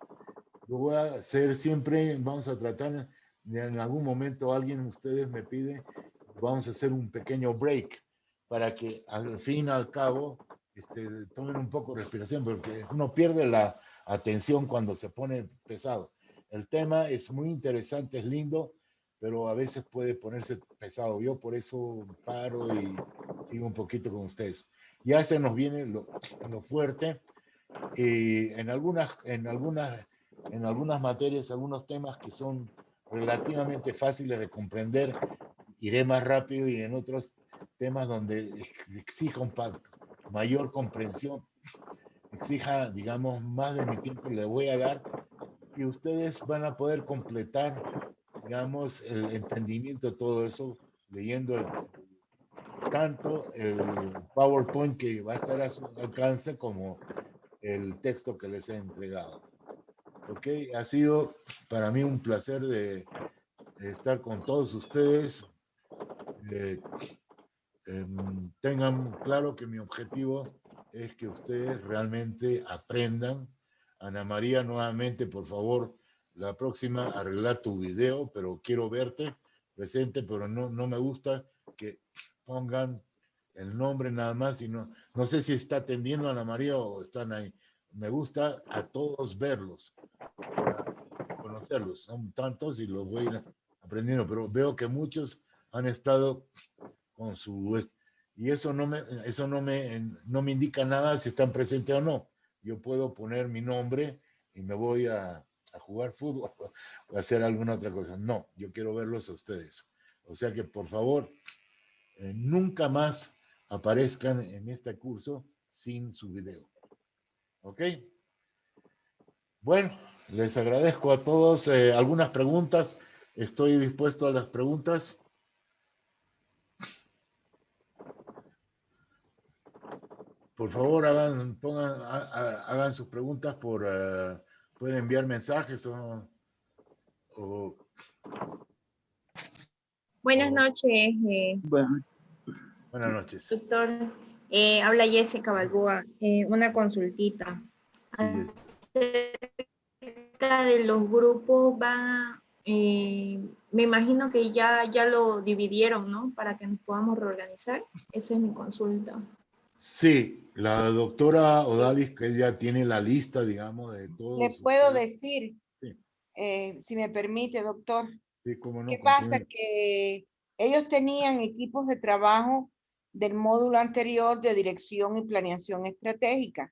Lo voy a hacer siempre, vamos a tratar de en algún momento alguien de ustedes me pide, vamos a hacer un pequeño break para que al fin y al cabo tomen un poco de respiración, porque uno pierde la atención cuando se pone pesado. El tema es muy interesante, es lindo, pero a veces puede ponerse pesado. Yo por eso paro y sigo un poquito con ustedes. Ya se nos viene lo fuerte. Y en algunas materias, algunos temas que son relativamente fáciles de comprender, iré más rápido y en otros temas donde exija mayor comprensión, exija, digamos, más de mi tiempo, le voy a dar, y ustedes van a poder completar, digamos, el entendimiento de todo eso, leyendo tanto el PowerPoint que va a estar a su alcance como el texto que les he entregado. Ok, ha sido para mí un placer de estar con todos ustedes. Tengan claro que mi objetivo es que ustedes realmente aprendan. Ana María, nuevamente, por favor, la próxima arreglar tu video, pero quiero verte presente, pero no me gusta que pongan el nombre nada más, y no sé si está atendiendo a Ana María o están ahí. Me gusta a todos verlos, conocerlos. Son tantos y los voy a ir aprendiendo, pero veo que muchos han estado con su... Y eso no me indica nada si están presentes o no. Yo puedo poner mi nombre y me voy a jugar fútbol o a hacer alguna otra cosa. No, yo quiero verlos a ustedes. O sea que, por favor, nunca más aparezcan en este curso sin su video. ¿Ok? Bueno, les agradezco a todos. ¿Algunas preguntas? Estoy dispuesto a las preguntas. Por favor, hagan sus preguntas pueden enviar mensajes o Buenas noches, Bueno, buenas noches. doctor. Habla Jessica Balboa. Una consultita. Sí, Acerca de los grupos, me imagino que ya lo dividieron, ¿no? Para que nos podamos reorganizar. Esa es mi consulta. sí, la doctora Odalis, que ella tiene la lista, digamos, de todos. Le puedo ustedes. decir, Sí, si me permite, doctor, sí, cómo no. ¿qué pasa? Continúe. Que ellos tenían equipos de trabajo del módulo anterior de dirección y planeación estratégica,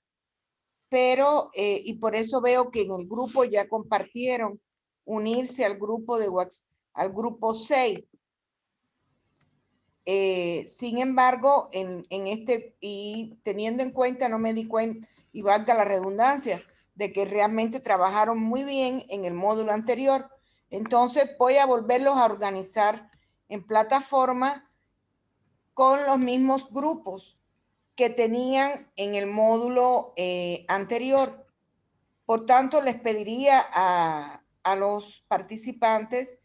pero, y por eso veo que en el grupo ya compartieron unirse al grupo de al grupo 6. Sin embargo, en este, y teniendo en cuenta, no me di cuenta, y valga la redundancia, de que realmente trabajaron muy bien en el módulo anterior. Entonces voy a volverlos a organizar en plataforma con los mismos grupos que tenían en el módulo anterior. Por tanto, les pediría a los participantes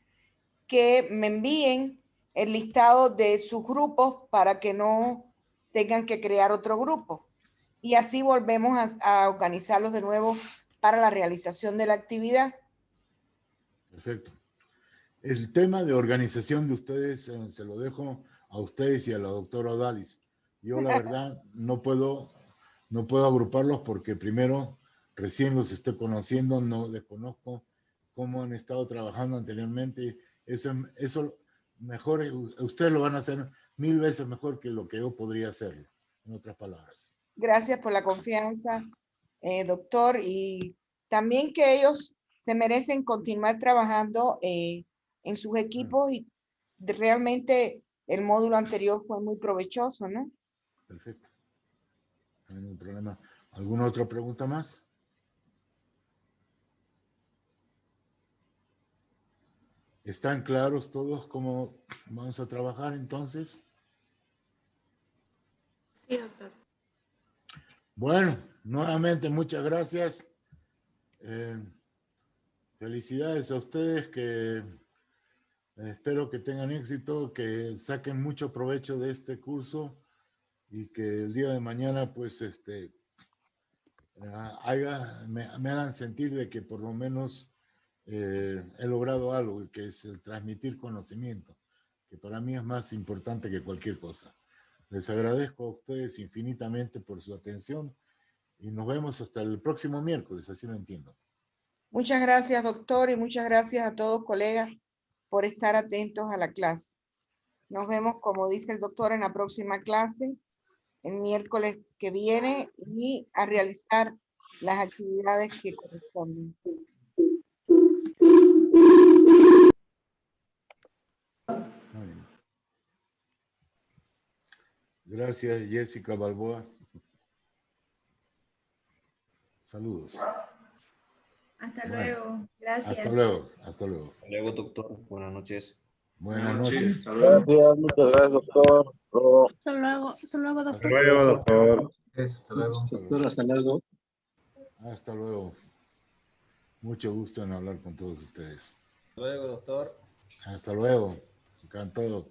que me envíen el listado de sus grupos para que no tengan que crear otro grupo. Y así volvemos a organizarlos de nuevo para la realización de la actividad. Perfecto. El tema de organización de ustedes se lo dejo a ustedes y a la doctora Odalis. Yo, la verdad, no puedo agruparlos porque primero recién los estoy conociendo, no desconozco cómo han estado trabajando anteriormente. Eso mejor, ustedes lo van a hacer 1000 veces mejor que lo que yo podría hacerlo, en otras palabras. Gracias por la confianza, doctor, y también que ellos se merecen continuar trabajando en sus equipos y realmente el módulo anterior fue muy provechoso, ¿no? Perfecto. No hay ningún problema. ¿Alguna otra pregunta más? ¿Están claros todos cómo vamos a trabajar entonces? Sí, doctor. Bueno, nuevamente muchas gracias. Felicidades a ustedes, que espero que tengan éxito, que saquen mucho provecho de este curso y que el día de mañana pues me hagan sentir de que por lo menos he logrado algo, que es el transmitir conocimiento, que para mí es más importante que cualquier cosa. Les agradezco a ustedes infinitamente por su atención y nos vemos hasta el próximo miércoles, así lo entiendo. Muchas gracias, doctor, y muchas gracias a todos, colegas, por estar atentos a la clase. Nos vemos, como dice el doctor, en la próxima clase, el miércoles que viene, y a realizar las actividades que corresponden. Gracias, Jessica Balboa. Saludos. Hasta Bueno, luego. Gracias. Hasta luego. Hasta luego. Hasta luego, doctor. Buenas noches. Buenas noches. Hasta luego. Gracias, muchas gracias, doctor. Hasta luego, doctor. Hasta luego, doctor. Hasta luego. Doctor, hasta luego. Hasta luego. Mucho gusto en hablar con todos ustedes. Hasta luego, doctor. Hasta luego. Encantado.